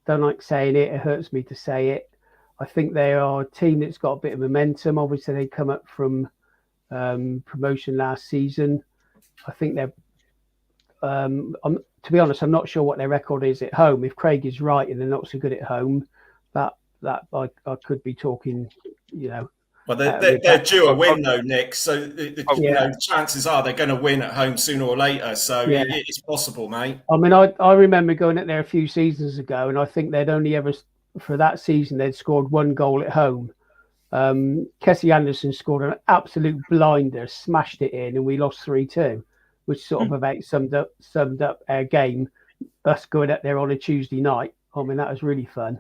Don't like saying it. It hurts me to say it. I think they are a team that's got a bit of momentum. Obviously, they come up from promotion last season. I think they're. To be honest, I'm not sure what their record is at home. If Craig is right and they're not so good at home, that I could be talking, Well, they're due a win though, Nick. So the chances are they're going to win at home sooner or later. So it's possible, mate. I mean, I remember going up there a few seasons ago, and I think they'd only ever for that season they'd scored 1 goal at home. Kessie Anderson scored an absolute blinder, smashed it in, and we lost 3-2, which sort of about summed up our game. Us going up there on a Tuesday night. I mean, that was really fun.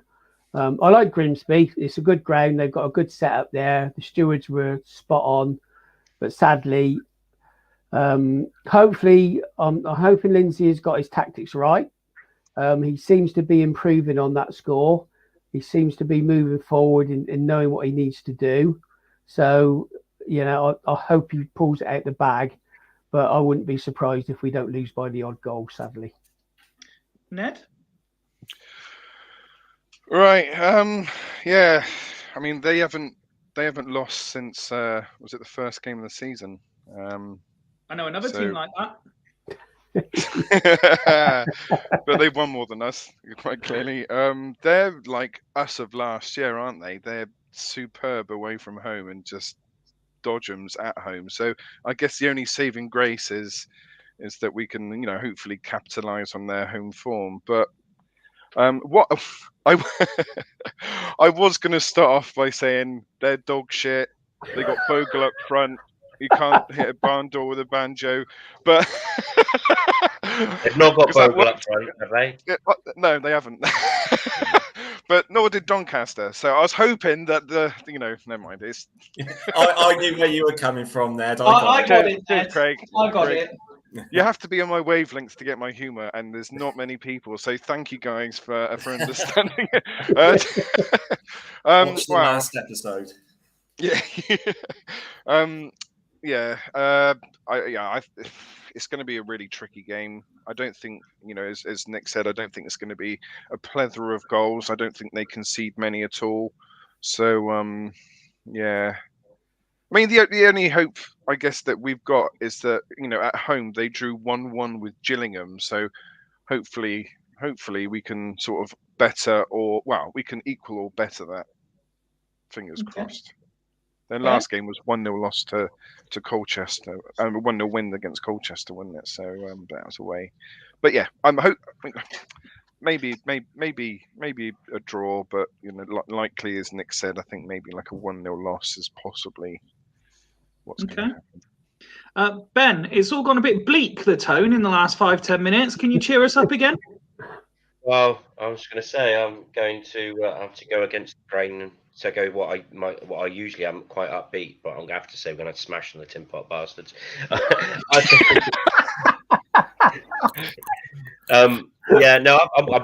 I like Grimsby. It's a good ground. They've got a good setup there. The stewards were spot on, but sadly, hopefully, I'm hoping Lindsay has got his tactics right. He seems to be improving on that score. He seems to be moving forward and knowing what he needs to do. So, I hope he pulls it out the bag, but I wouldn't be surprised if we don't lose by the odd goal, sadly. Ned? Right. Yeah. I mean, they haven't lost since was it the first game of the season? I know another team like that. But they've won more than us, quite clearly. They're like us of last year, aren't they? They're superb away from home and just dodgems at home. So I guess the only saving grace is that we can, hopefully capitalise on their home form. But what I was going to start off by saying they're dog shit. They got Bogle up front. You can't hit a barn door with a banjo. But they've not got Bogle up front, have they? No, they haven't. But nor did Doncaster. So I was hoping that never mind. I knew where you were coming from there. I got it, Craig. I got it. You have to be on my wavelengths to get my humour, and there's not many people. So thank you guys for understanding it. Watch the last episode. Yeah. it's going to be a really tricky game. I don't think, as Nick said, I don't think it's going to be a plethora of goals. I don't think they concede many at all. So, yeah. I mean, the only hope, I guess, that we've got is that, at home they drew 1-1 with Gillingham. So hopefully we can sort of we can equal or better that. Fingers crossed. Their last game was 1-0 loss to Colchester, 1-0 win against Colchester, wasn't it? So that was away. But yeah, maybe a draw, but likely, as Nick said, I think maybe like a 1-0 loss is possibly what's going to happen. Ben, it's all gone a bit bleak, the tone, in the last 5-10 minutes. Can you cheer us up again? Well, I was going to say I'm going to have to go against the grain and so go what I usually am, quite upbeat, but I'm going to have to say we're going to smash them, the Tin Pot Bastards. I'm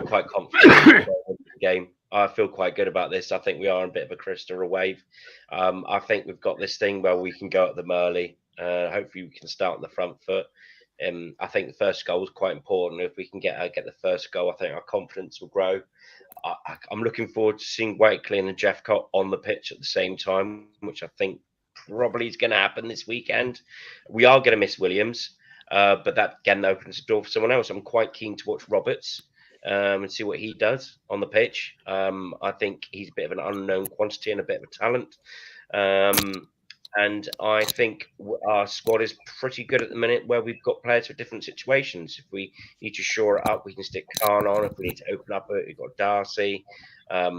quite confident in the game. I feel quite good about this. I think we are in a bit of a crystal wave. I think we've got this thing where we can go at them early. Hopefully, we can start on the front foot. I think the first goal is quite important. If we can get the first goal, I think our confidence will grow. I'm looking forward to seeing Wakely and Jeffcott on the pitch at the same time, which I think probably is going to happen this weekend. We are going to miss Williams, but that again opens the door for someone else. I'm quite keen to watch Roberts and see what he does on the pitch. I think he's a bit of an unknown quantity and a bit of a talent. And I think our squad is pretty good at the minute, where we've got players for different situations. If we need to shore it up, we can stick Khan on. If we need to open up it, we've got Darcy. I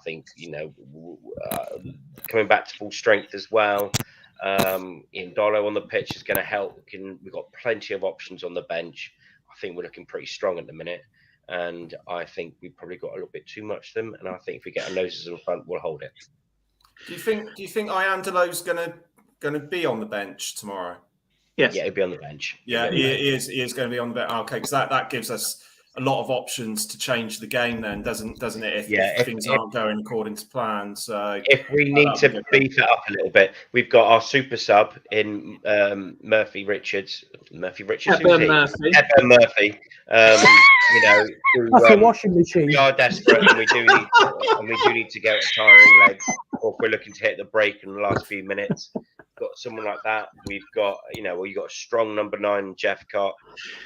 think, coming back to full strength as well. Ian Dollo on the pitch is going to help. We've got plenty of options on the bench. I think we're looking pretty strong at the minute. And I think we've probably got a little bit too much of them. And I think if we get our noses in front, we'll hold it. Do you think Iandelo's going to be on the bench tomorrow? Yes. Yeah, he'll be on the bench. Yeah, he is going to be on the bench. Okay, because that gives us a lot of options to change the game then, doesn't it? If things aren't going according to plan. So if we need to beef it up a little bit, we've got our super sub in Murphy Richards. Hepburn Murphy. That's a washing machine. We are desperate, and we do need to go at tiring legs, or if we're looking to hit the break in the last few minutes. Got someone like that. We've got, you've got a strong number 9, Jeffcott.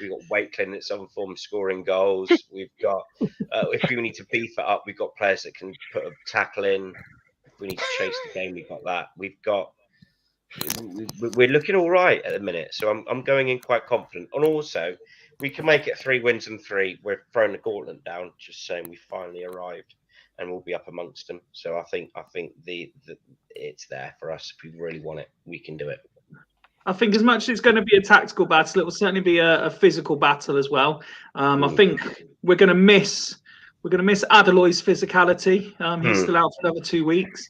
We've got Wakelin in some form scoring goals. We've got, if we need to beef it up, we've got players that can put a tackle in. If we need to chase the game, we've got that. We're looking all right at the minute. So I'm going in quite confident. And also, we can make it 3 wins and 3. We're throwing the gauntlet down, just saying we finally arrived. And we'll be up amongst them. So I think it's there for us. If we really want it, we can do it. I think as much as it's going to be a tactical battle, it will certainly be a physical battle as well. I think we're going to miss Adeloy's physicality. He's still out for another 2 weeks.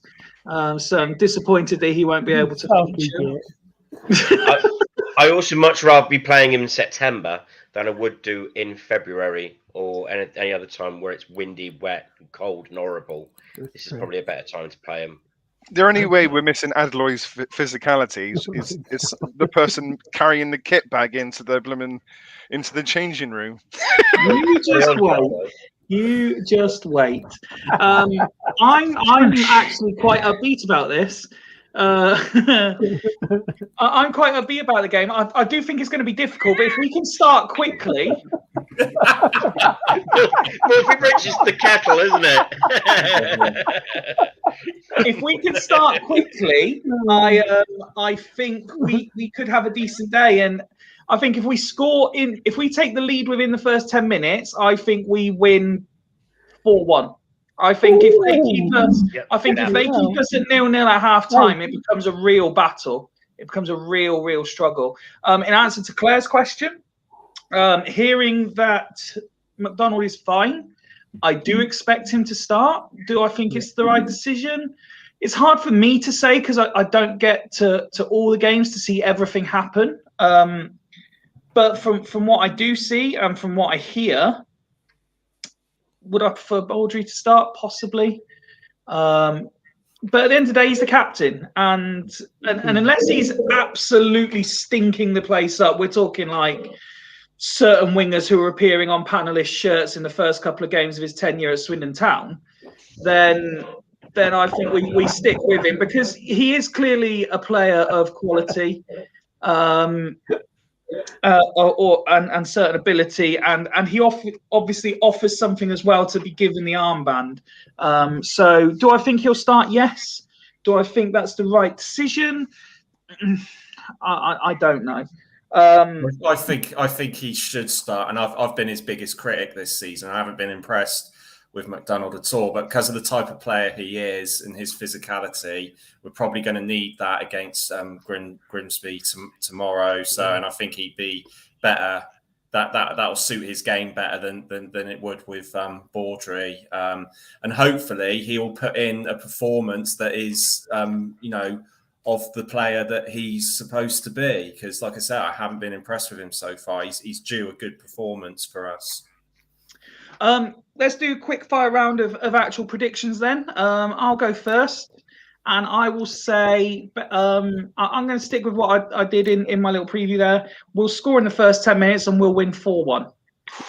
So I'm disappointed that he won't be able to feature. I also much rather be playing him in September than I would do in February or any other time where it's windy, wet, cold, and horrible. This is probably a better time to play him. The only way we're missing Adeloy's physicality is the person carrying the kit bag into the changing room. You just wait. I'm actually quite upbeat about this. I'm quite upbeat about the game. I do think it's going to be difficult, but if we can start quickly. Murphy Rich is the kettle, isn't it? If we can start quickly, I think we could have a decent day. And I think if we take the lead within the first 10 minutes, I think we win 4-1. I think if they keep us, at 0-0 at half time, it becomes a real battle. It becomes a real struggle. In answer to Claire's question, hearing that McDonald is fine, I do expect him to start. Do I think it's the right decision? It's hard for me to say because I don't get to all the games to see everything happen. But from what I do see and from what I hear, would I prefer Baldry to start? Possibly. but at the end of the day, he's the captain, and unless he's absolutely stinking the place up, we're talking like certain wingers who are appearing on panelist shirts in the first couple of games of his tenure at Swindon Town, then I think we stick with him, because he is clearly a player of quality, and certain ability, and he obviously offers something as well to be given the armband. So do I think he'll start? Yes. Do I think that's the right decision? I don't know. I think he should start, and I've been his biggest critic this season. I haven't been impressed with McDonald at all, but because of the type of player he is and his physicality, we're probably going to need that against Grimsby tomorrow. So, and I think he'd be better. That'll suit his game better than it would with Baudry, and hopefully he'll put in a performance that is, of the player that he's supposed to be. Because, like I said, I haven't been impressed with him so far. He's due a good performance for us. Let's do a quick fire round of actual predictions then. I'll go first, and I will say I'm going to stick with what I did in my little preview there. We'll score in the first 10 minutes and we'll win 4-1.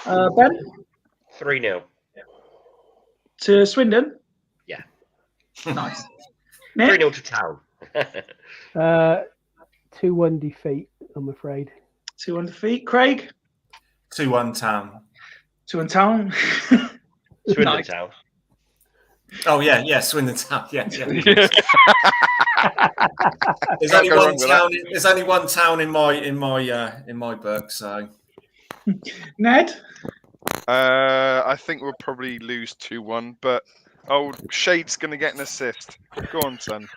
Ben? 3-0. To Swindon? Yeah. Nice. Nick? 3-0 to Town. 2-1 defeat, I'm afraid. 2-1 defeat. Craig? 2-1 Town. 2-1 Town. Swindon Nice. Town. Oh yeah, Swindon Town. Yeah. Yeah. There's Can't only go one wrong with town. There's only one town in my book. So Ned? I think we'll probably lose 2-1, but Shade's going to get an assist. Go on, son.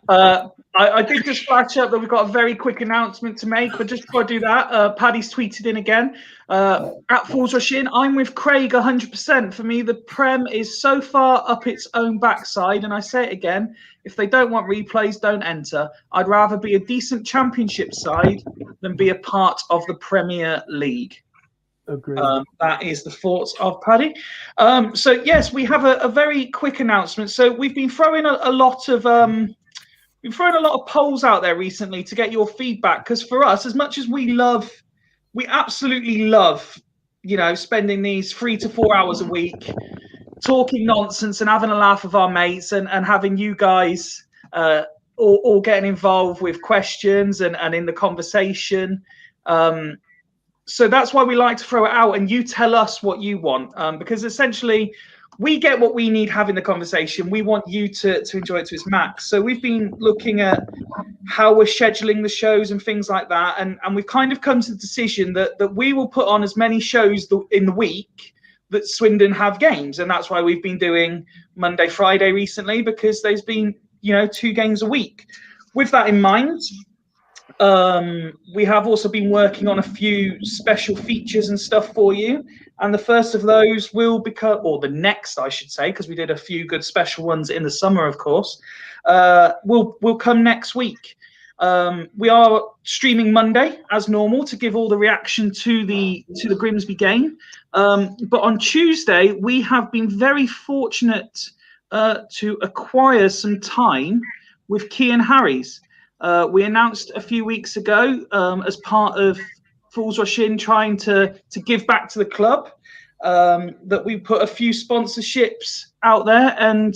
I did just flash up that we've got a very quick announcement to make, but just before I do that, Paddy's tweeted in again. At Falls Rush In, I'm with Craig 100%. For me, the Prem is so far up its own backside, and I say it again, if they don't want replays, don't enter. I'd rather be a decent championship side than be a part of the Premier League. Agreed. That is the thoughts of Paddy. So yes, we have a very quick announcement. So we've been throwing a lot of polls out there recently to get your feedback, because for us, as much as we absolutely love, spending these 3 to 4 hours a week talking nonsense and having a laugh with our mates and having you guys all getting involved with questions and in the conversation. So that's why we like to throw it out and you tell us what you want, because essentially we get what we need having the conversation. We want you to enjoy it to its max. So we've been looking at how we're scheduling the shows and things like that. And we've kind of come to the decision that we will put on as many shows in the week that Swindon have games. And that's why we've been doing Monday, Friday recently, because there's been, 2 games a week. With that in mind, we have also been working on a few special features and stuff for you. And the first of those will become, or the next, I should say, because we did a few good special ones in the summer, of course, will come next week. We are streaming Monday as normal to give all the reaction to the Grimsby game. But on Tuesday, we have been very fortunate to acquire some time with Cian Harries. We announced a few weeks ago, as part of Falls Rush In trying to give back to the club, that we put a few sponsorships out there, and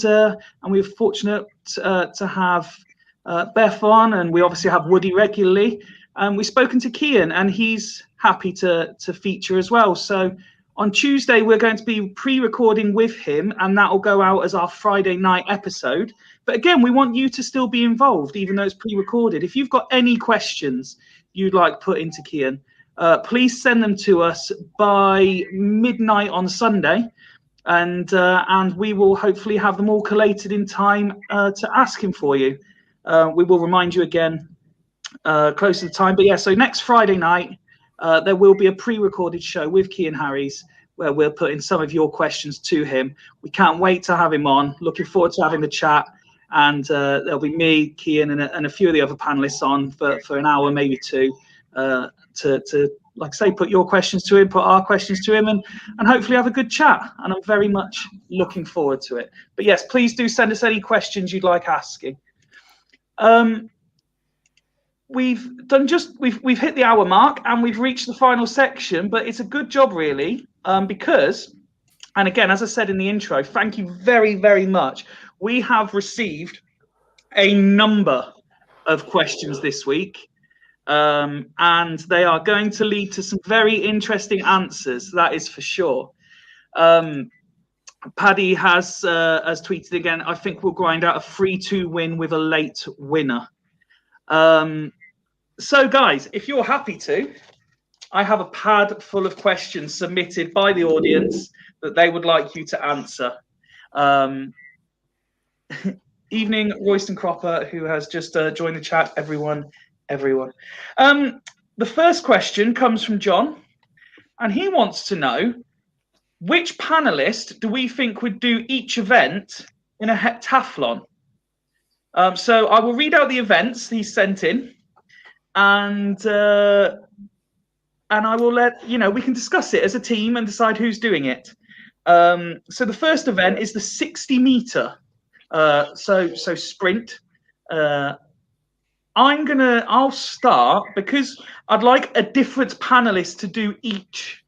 we were fortunate to have Beth on, and we obviously have Woody regularly. And we've spoken to Cian, and he's happy to feature as well. So on Tuesday, we're going to be pre-recording with him, and that will go out as our Friday night episode. But again, we want you to still be involved, even though it's pre-recorded. If you've got any questions you'd like put into Cian, please send them to us by midnight on Sunday, and we will hopefully have them all collated in time to ask him for you. We will remind you again close to the time. But yeah, so next Friday night, there will be a pre-recorded show with Cian Harries where we're putting some of your questions to him. We can't wait to have him on. Looking forward to having the chat. And there'll be me, Cian, and a few of the other panelists on for an hour, maybe 2, to like I say, put your questions to him, put our questions to him, and hopefully have a good chat. And I'm very much looking forward to it. But yes, please do send us any questions you'd like asking. We've hit the hour mark and we've reached the final section, but it's a good job really, because, and again, as I said in the intro, thank you very, very much. We have received a number of questions this week, and they are going to lead to some very interesting answers, that is for sure. Paddy has tweeted again, I think we'll grind out a 3-2 win with a late winner. So guys, if you're happy to, I have a pad full of questions submitted by the audience that they would like you to answer. Evening, Royston Cropper, who has just joined the chat. Everyone. The first question comes from John, and he wants to know, which panelist do we think would do each event in a heptathlon? So I will read out the events he sent in, and I will let you know, we can discuss it as a team and decide who's doing it. So the first event is the 60 meter. So sprint. I'll start because I'd like a different panelist to do each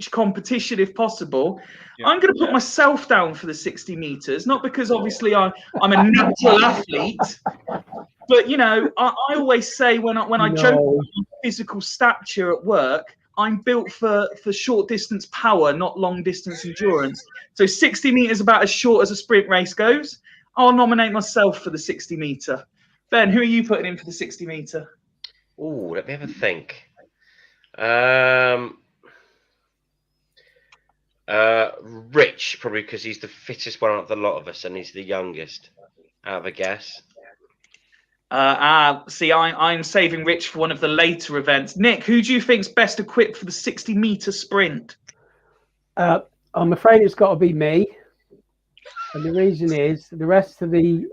competition if possible. Yeah. I'm going to put myself down for the 60 meters, not because obviously I'm a natural athlete, but you know, I always say when I joke about physical stature at work, I'm built for short distance power, not long distance endurance. So 60 meters about as short as a sprint race goes. I'll nominate myself for the 60 meter. Ben, who are you putting in for the 60 meter? Oh, let me have a think. Rich, probably because he's the fittest one out of the lot of us and he's the youngest. I have a guess. See, I'm saving Rich for one of the later events. Nick, who do you think's best equipped for the 60 meter sprint? I'm afraid it's got to be me. And the reason is the rest of the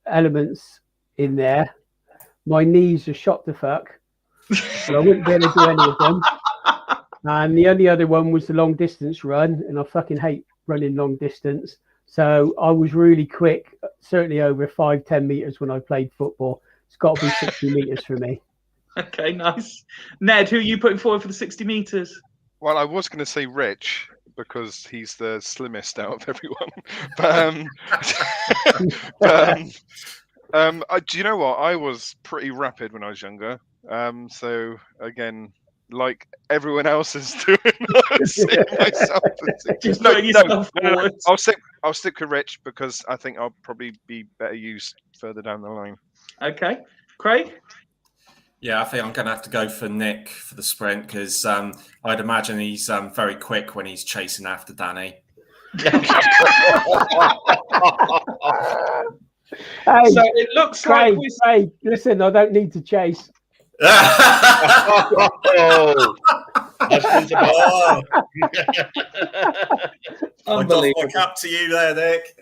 elements in there, my knees are shot to fuck. So I wouldn't be able to do any of them. And the only other one was the long distance run, and I fucking hate running long distance. So I was really quick, certainly over 5-10 meters when I played football. It's got to be 60 meters for me. Okay, nice. Ned, who are you putting forward for the 60 meters? Well, I was going to say Rich because he's the slimmest out of everyone. Do you know what? I was pretty rapid when I was younger. So again, like everyone else is doing, I'll stick with Rich because I think I'll probably be better used further down the line. Okay, Craig. Yeah, I think I'm going to have to go for Nick for the sprint because I'd imagine he's very quick when he's chasing after Danny. Hey, so it looks Craig, like Craig, listen, I don't need to chase. I doff my cap to you there, Nick.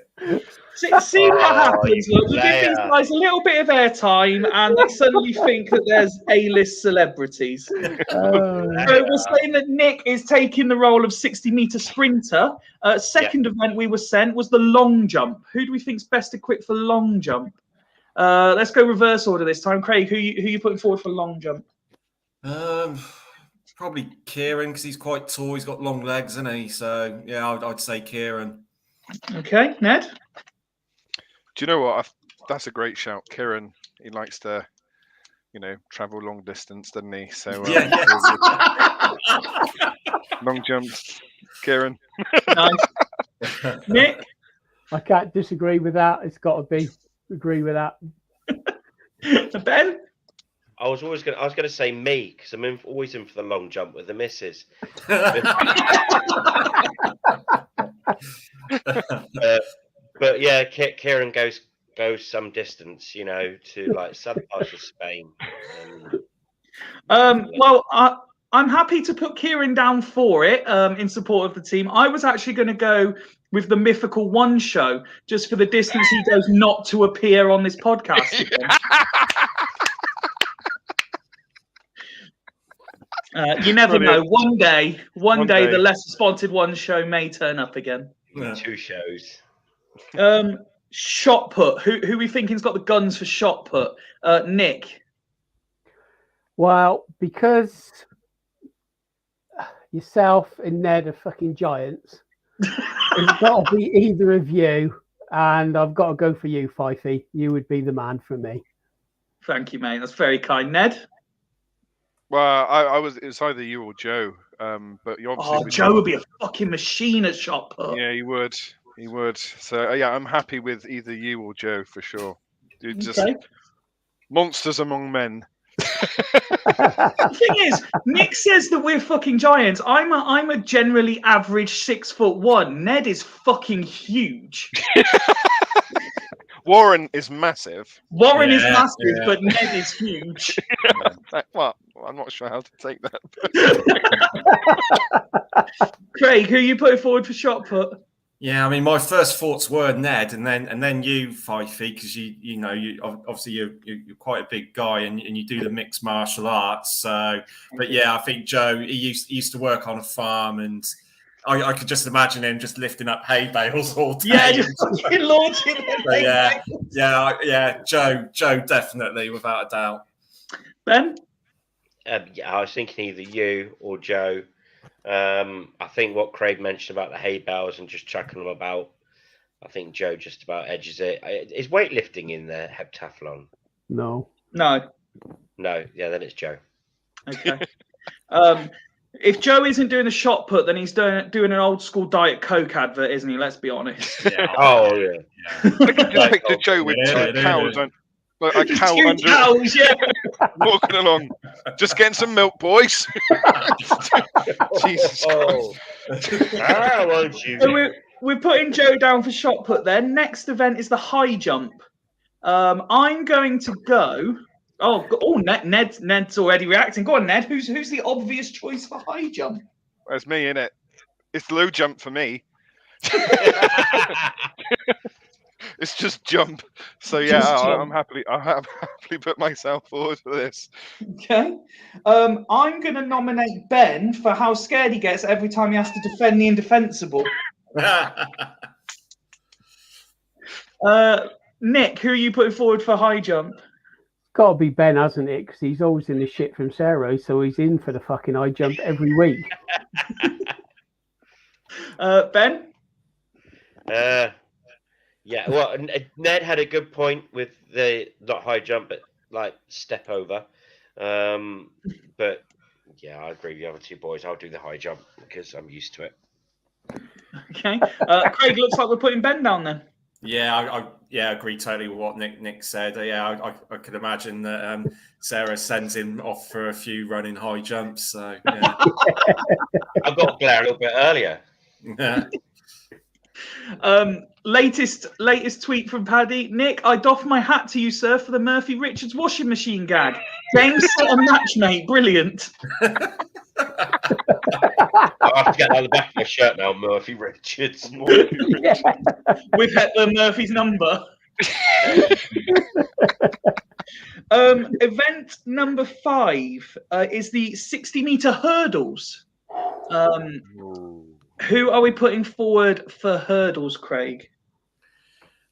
See what happens. Look, we'll give these guys a little bit of airtime, and they suddenly think that there's A-list celebrities. So we're saying that Nick is taking the role of 60 meter sprinter. Second event we were sent was the long jump. Who do we think's best equipped for long jump? Let's go reverse order this time. Craig, who you putting forward for long jump? Probably Kieran because he's quite tall. He's got long legs, isn't he? So yeah, I'd say Kieran. Okay, Ned. Do you know what? That's a great shout, Kieran. He likes to, travel long distance, doesn't he? So long jumps, Kieran. Nice. Nick. I can't disagree with that. It's got to be. Agree with that. Ben. I was going to say me because I'm always in for the long jump with the missus. But yeah, Kieran goes some distance, to like southern parts of Spain. Well, I'm happy to put Kieran down for it in support of the team. I was actually going to go with the mythical One Show just for the distance he does not to appear on this podcast again. You never know. Brilliant. One day, the day. lesser spotted one show may turn up again. Yeah. 2 shows. Shot put. Who we thinking's got the guns for shot put? Nick. Well, because yourself and Ned are fucking giants, it's got to be either of you, and I've got to go for you, Fifey. You would be the man for me. Thank you, mate. That's very kind. Ned. Well, it's either you or Joe. But you obviously. Joe would be a fucking machine at shot put. Yeah, he would. He would. So yeah, I'm happy with either you or Joe for sure. Dude, just monsters among men. The thing is, Nick says that we're fucking giants. I'm a generally average 6'1". Ned is fucking huge. Warren is massive. Warren is massive, but Ned is huge. Well, I'm not sure how to take that. Craig, who are you putting forward for shot put? Yeah, I mean, my first thoughts were Ned, and then you, Fifey, because you know obviously you're quite a big guy, and you do the mixed martial arts. So, but yeah, I think Joe, he used to work on a farm, and I could just imagine him just lifting up hay bales all day. Yeah, just fucking launching them. Yeah, Joe definitely, without a doubt. Ben? Yeah, I was thinking either you or Joe. I think what Craig mentioned about the hay bales and just chucking them about, I think Joe just about edges it. Is weightlifting in the heptathlon? No. Yeah, then it's Joe. Okay. If Joe isn't doing the shot put, then he's doing an old school Diet Coke advert, isn't he? Let's be honest. Yeah. Oh yeah. I could just picture Joe with 2 cows and like a cow 2 under cows, yeah. walking along, just getting some milk, boys. Jesus Christ. Won't you? So we're putting Joe down for shot put then. Next event is the high jump. I'm going to go. Ned's already reacting. Go on, Ned. Who's the obvious choice for high jump? That's me, innit? It's low jump for me. It's just jump. So yeah, I'll happily put myself forward for this. Okay. I'm going to nominate Ben for how scared he gets every time he has to defend the indefensible. Nick, who are you putting forward for high jump? Got to be Ben, hasn't it? Because he's always in the shit from Sarah, so he's in for the fucking high jump every week. Ben? Yeah, well, Ned had a good point with the not high jump, but like step over. But yeah, I agree with the other 2 boys. I'll do the high jump because I'm used to it. Okay. Craig, looks like we're putting Ben down then. Yeah, I agree totally with what Nick said. Yeah, I could imagine that Sarah sends him off for a few running high jumps. So yeah. I've got to glare a little bit earlier. Yeah. Latest tweet from Paddy. Nick, I doff my hat to you, sir, for the Murphy Richards washing machine gag. Game, set, and match, mate. Brilliant. I have to get that on the back of my shirt now, Murphy Richards. Yeah. With Hitler Murphy's number. Event number 5 is the 60-meter hurdles. Who are we putting forward for hurdles, Craig?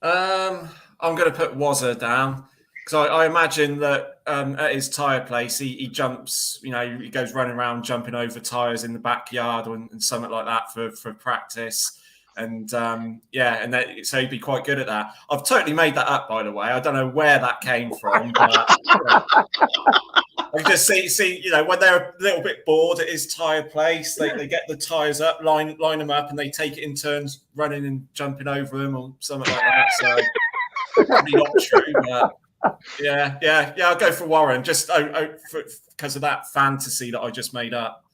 I'm going to put Wazza down because I imagine that at his tyre place, he jumps, he goes running around jumping over tyres in the backyard and something like that for practice. And so he'd be quite good at that. I've totally made that up, by the way. I don't know where that came from, but I just see, when they're a little bit bored at his tyre place, they get the tyres up, line them up, and they take it in turns running and jumping over them or something like that. So probably not true, but yeah, I'll go for Warren just because of that fantasy that I just made up.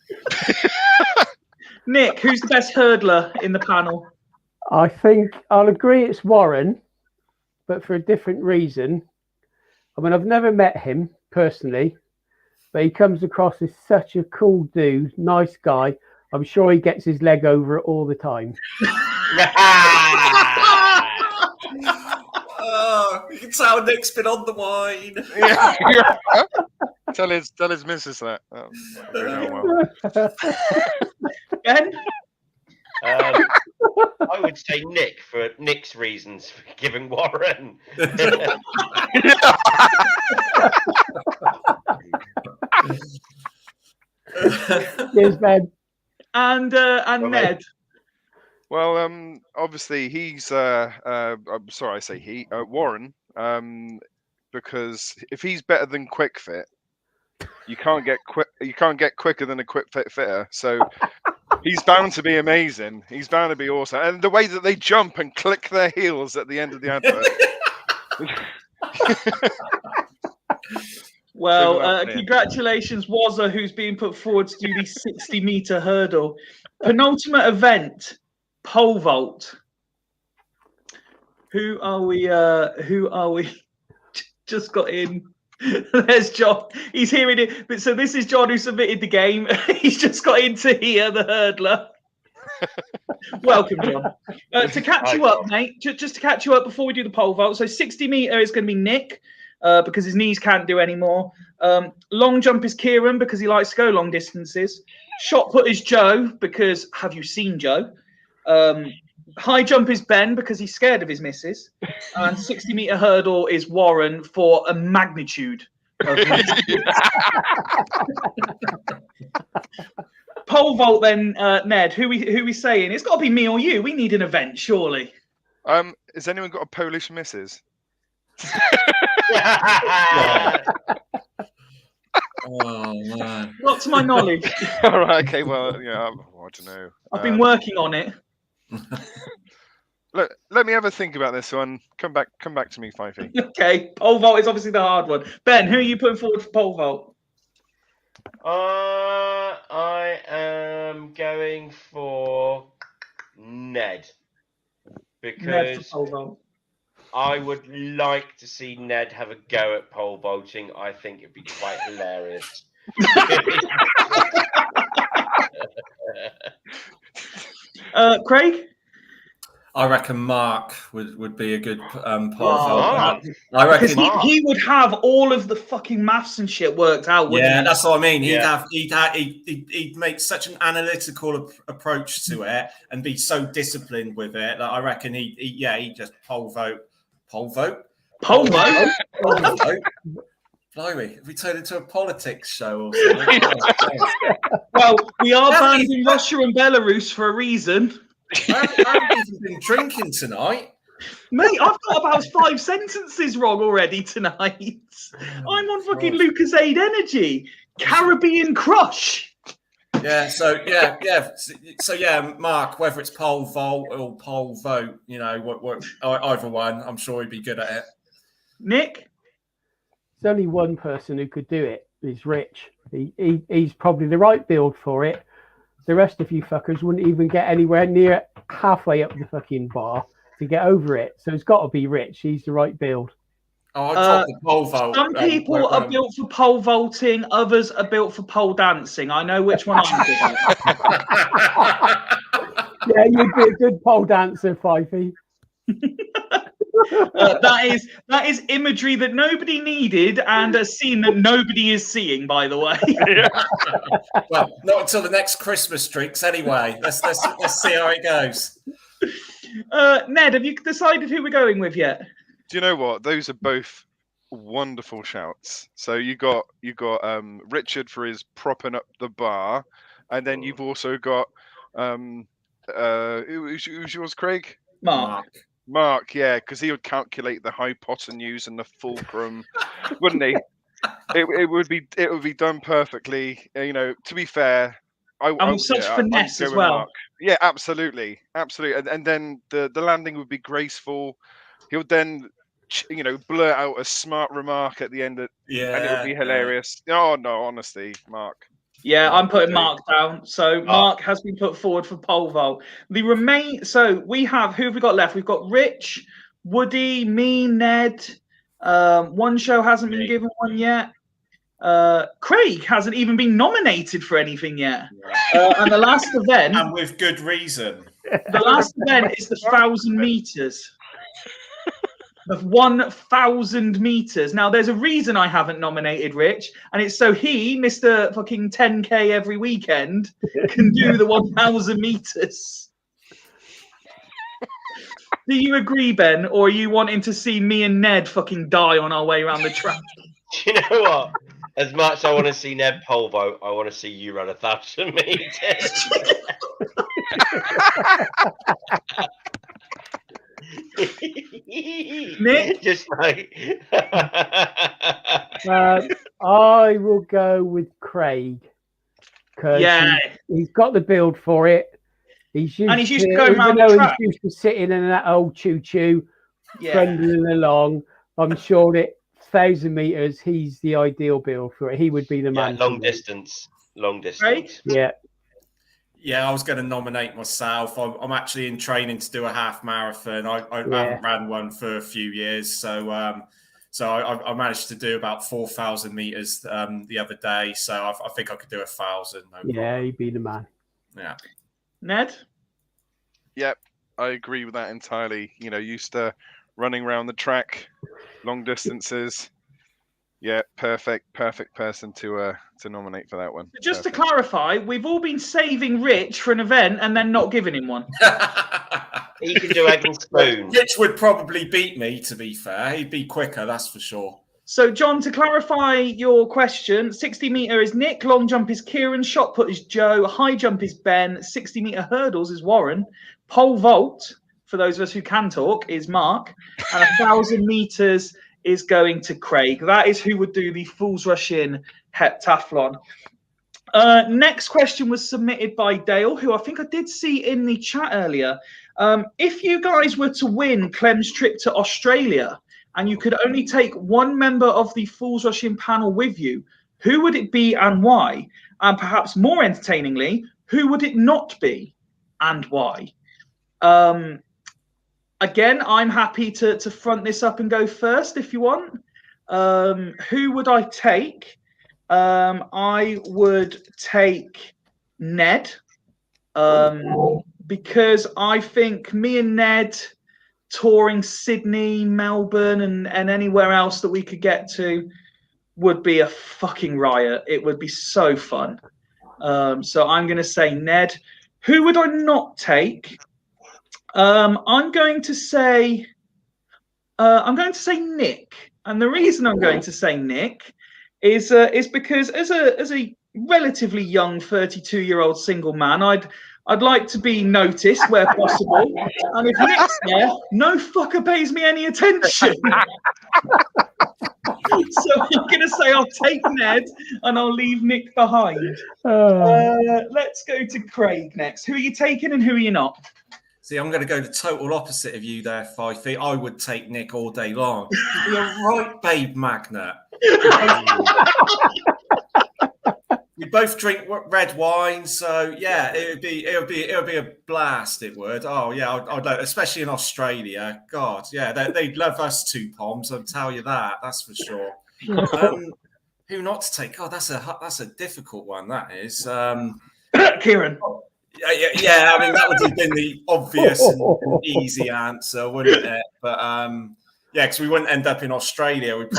Nick, who's the best hurdler in the panel? I think I'll agree it's Warren, but for a different reason. I mean, I've never met him personally, but he comes across as such a cool dude, nice guy. I'm sure he gets his leg over it all the time. Oh, you can tell Nick's been on the wine. Tell his missus that. That'll go down well. Ben? I would say Nick for Nick's reasons for giving Warren. Cheers, Ben. And Ned. Well, obviously he's. I'm sorry, I say he. Warren. Because if he's better than Quick Fit, you can't get quicker than a Quick Fit fitter. So he's bound to be amazing. He's bound to be awesome. And the way that they jump and click their heels at the end of the advert. Well, congratulations, Wazza, who's being put forward to do the 60-meter hurdle. Penultimate event, pole vault. Who are we? Just got in. There's John. He's hearing it. But so this is John who submitted the game. He's just got in to hear the hurdler. Welcome, John. To catch you up, mate, just to catch you up before we do the pole vault. So 60-meter is going to be Nick because his knees can't do anymore. Long jump is Kieran because he likes to go long distances. Shot put is Joe because have you seen Joe? High jump is Ben because he's scared of his misses. And 60-meter hurdle is Warren for a magnitude of pole vault then, Ned, who we saying? It's got to be me or you. We need an event, surely. Has anyone got a Polish missus? Oh man! Not to my knowledge. All right. Okay. Well, yeah. I don't know. I've been working on it. Look, let me have a think about this one. Come back to me, Fifey. Okay. Pole vault is obviously the hard one. Ben, who are you putting forward for pole vault? I am going for Ned because Ned for pole vault. I would like to see Ned have a go at pole vaulting. I think it'd be quite hilarious. Craig? I reckon Mark would be a good pole vault. Mark. I reckon Because he would have all of the fucking maths and shit worked out. Yeah, He? that's what I mean. Yeah. He'd make such an analytical approach to it and be so disciplined with it that I reckon he'd just pole vote. Blimey, have we turned into a politics show or something? well, we are banned in Russia and Belarus for a reason. I haven't even been drinking tonight. Mate, I've got about 5 sentences wrong already tonight. I'm on fucking Lucas Aid Energy. Caribbean Crush. Yeah, so Mark, whether it's pole vault or pole vote, either one, I'm sure he'd be good at it. Nick? There's only one person who could do it. He's Rich. He's probably the right build for it. The rest of you fuckers wouldn't even get anywhere near halfway up the fucking bar to get over it. So it's got to be Rich. He's the right build. Oh, I dropped the pole vault. Some people are built for pole vaulting. Others are built for pole dancing. I know which one I'm good at. Yeah, you'd be a good pole dancer, Fifey. That is imagery that nobody needed and a scene that nobody is seeing, by the way. Well, not until the next Christmas drinks, anyway. Let's see how it goes. Ned, have you decided who we're going with yet? Do you know what? Those are both wonderful shouts. So you got Richard for his propping up the bar, and then you've also got who's yours, Craig? Mark, yeah, because he would calculate the hypotenuse and the fulcrum, wouldn't he? It would be done perfectly. To be fair, such finesse as well. Mark. Yeah, absolutely. And then the landing would be graceful. He'll then, blurt out a smart remark at the end, and it would be hilarious. Yeah. Oh no, honestly, Mark. Yeah, I'm putting Mark down. So Mark has been put forward for pole vault. So we have, who have we got left? We've got Rich, Woody, me, Ned. One show hasn't been given one yet. Craig hasn't even been nominated for anything yet. And the last event, and with good reason. The last event is the 1,000 meters. of 1,000 meters. Now, there's a reason I haven't nominated Rich, and it's so he, Mr. fucking 10K every weekend, can do the 1,000 meters. Do you agree, Ben, or are you wanting to see me and Ned fucking die on our way around the track? Do you know what? As much as I want to see Ned pole vault, I want to see you run 1,000 meters. Nick? Just like I will go with Craig because he's got the build for it. He's used to going around the even though track. he's used to sitting in that old choo-choo, Yeah. trundling along. I'm sure that 1,000 meters, he's the ideal build for it. He would be the man. long distance. Right? Yeah. Yeah, I was going to nominate myself. I'm actually in training to do a half marathon. I haven't ran one for a few years, so I managed to do about 4,000 meters the other day. So I think I could do 1,000. Yeah, he'd be the man. Yeah. Ned? Yep, I agree with that entirely. You know, used to running around the track, long distances. Yeah, perfect person to nominate for that one. Just to clarify, we've all been saving Rich for an event and then not giving him one. He can do egg and spoon. Rich would probably beat me, to be fair. He'd be quicker, that's for sure. So, John, to clarify your question, 60 meter is Nick, long jump is Kieran, shot put is Joe, high jump is Ben, 60 meter hurdles is Warren, pole vault, for those of us who can talk, is Mark, and 1,000 meters is going to Craig. That is who would do the Fools Rush In heptathlon. Next question was submitted by Dale, who I think I did see in the chat earlier. If you guys were to win Clem's trip to Australia and you could only take one member of the Fools Rush In panel with you, who would it be and why? And perhaps more entertainingly, who would it not be and why? Again, I'm happy to front this up and go first if you want. Who would I take? I would take Ned because I think me and Ned touring Sydney, Melbourne, and anywhere else that we could get to would be a fucking riot. It would be so fun. So I'm going to say Ned. Who would I not take? I'm going to say Nick, and the reason I'm going to say Nick is because as a relatively young 32-year-old single man, I'd like to be noticed where possible, and if Nick's there, no fucker pays me any attention. So I'm going to say I'll take Ned and I'll leave Nick behind. Let's go to Craig next. Who are you taking and who are you not? See, I'm going to go the total opposite of you there, Fifey. I would take Nick all day long. You're right, babe magnet. We both drink red wine, so yeah, it would be a blast. It would. Oh yeah, I'd like, especially in Australia. God, yeah, they'd love us two Poms. I'll tell you that. That's for sure. Who not to take? God, that's a difficult one. That is. Kieran. Yeah, I mean that would have been the obvious and easy answer, wouldn't it? But yeah, because we wouldn't end up in Australia. We'd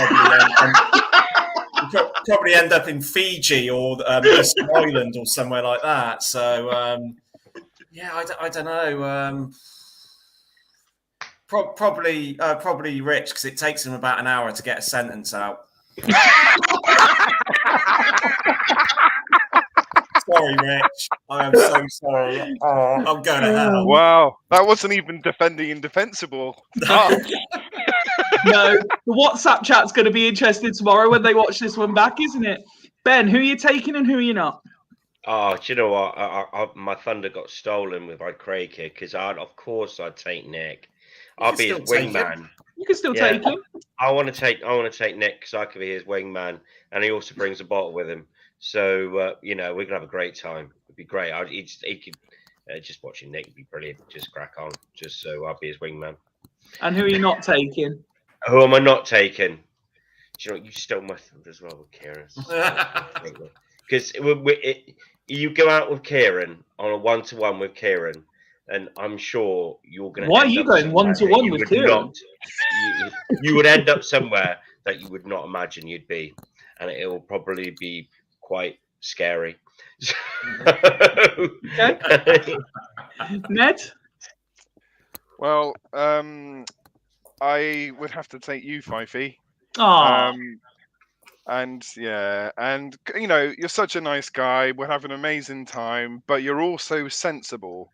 probably end up in Fiji or East Island or somewhere like that. So yeah, I don't know. Probably Rich, because it takes him about an hour to get a sentence out. Sorry, Rich. I am so sorry. I'm going to hell. Wow, that wasn't even defending indefensible. No, the WhatsApp chat's going to be interested tomorrow when they watch this one back, isn't it? Ben, who are you taking and who are you not? Oh, do you know what? My thunder got stolen with my Craig here because of course I'd take Nick. I'll be his wingman. You can still take him. I want to take Nick because I could be his wingman, and he also brings a bottle with him. So you know, we can have a great time. It'd be great. He could just watching Nick would be brilliant. Just crack on. Just so I'll be his wingman. And who are you not taking? Who am I not taking? Do you know what? You stole my thunder as well with Kieran. Because you go out with Kieran on a 1-to-1 with Kieran, and I'm sure you're going to. Why are you going 1-to-1 with Kieran? You would end up somewhere that you would not imagine you'd be, and it will probably be quite scary. Okay. Ned? Well, I would have to take you, Fifey. Oh, And yeah, and you know, you're such a nice guy. We'll have an amazing time, but you're also sensible.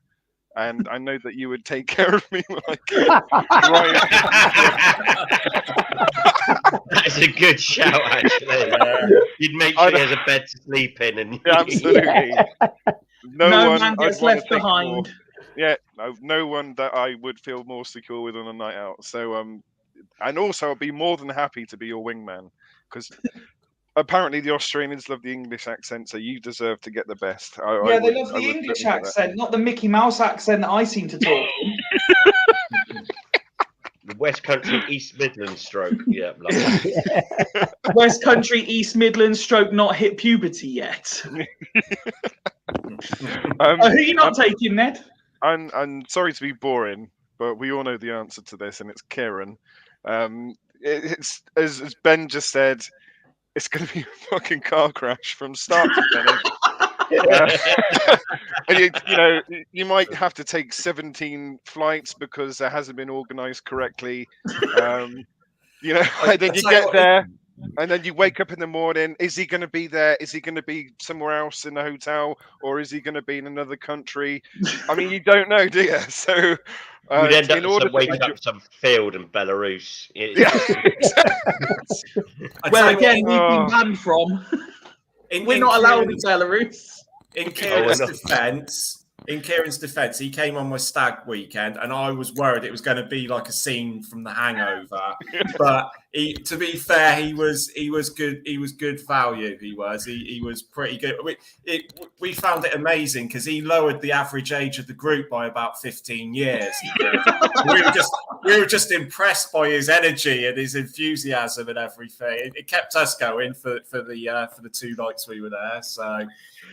And I know that you would take care of me when I get right. That's a good shout, actually. You'd make sure he has a bed to sleep in, and Yeah, absolutely. no one man gets I'd wanna left take more. behind. Yeah, no one that I would feel more secure with on a night out. So and also I'd be more than happy to be your wingman, because apparently the Australians love the English accent, so you deserve to get the best. They I love would the certainly English get that. accent, not the Mickey Mouse accent that I seem to talk in. the West Country East Midlands stroke. Yeah, lovely. West Country, East Midlands, stroke not hit puberty yet. Who are you not taking, Ned? I'm sorry to be boring, but we all know the answer to this, and it's Kieran. It's as Ben just said, it's going to be a fucking car crash from start to finish. And you know, you might have to take 17 flights because it hasn't been organised correctly. You know, and then you get there, and then you wake up in the morning. Is he going to be there? Is he going to be somewhere else in the hotel, or is he going to be in another country? I mean, you don't know, do you? So you'd end up waking up some field in Belarus. Yeah. Well, again, we've been banned from. We're not allowed in Belarus. In Kieran's defence, he came on my stag weekend, and I was worried it was going to be like a scene from The Hangover. But to be fair, he was good. He was good value. He was pretty good. We found it amazing because he lowered the average age of the group by about 15 years. we were just impressed by his energy and his enthusiasm and everything. It kept us going for the 2 nights we were there. So.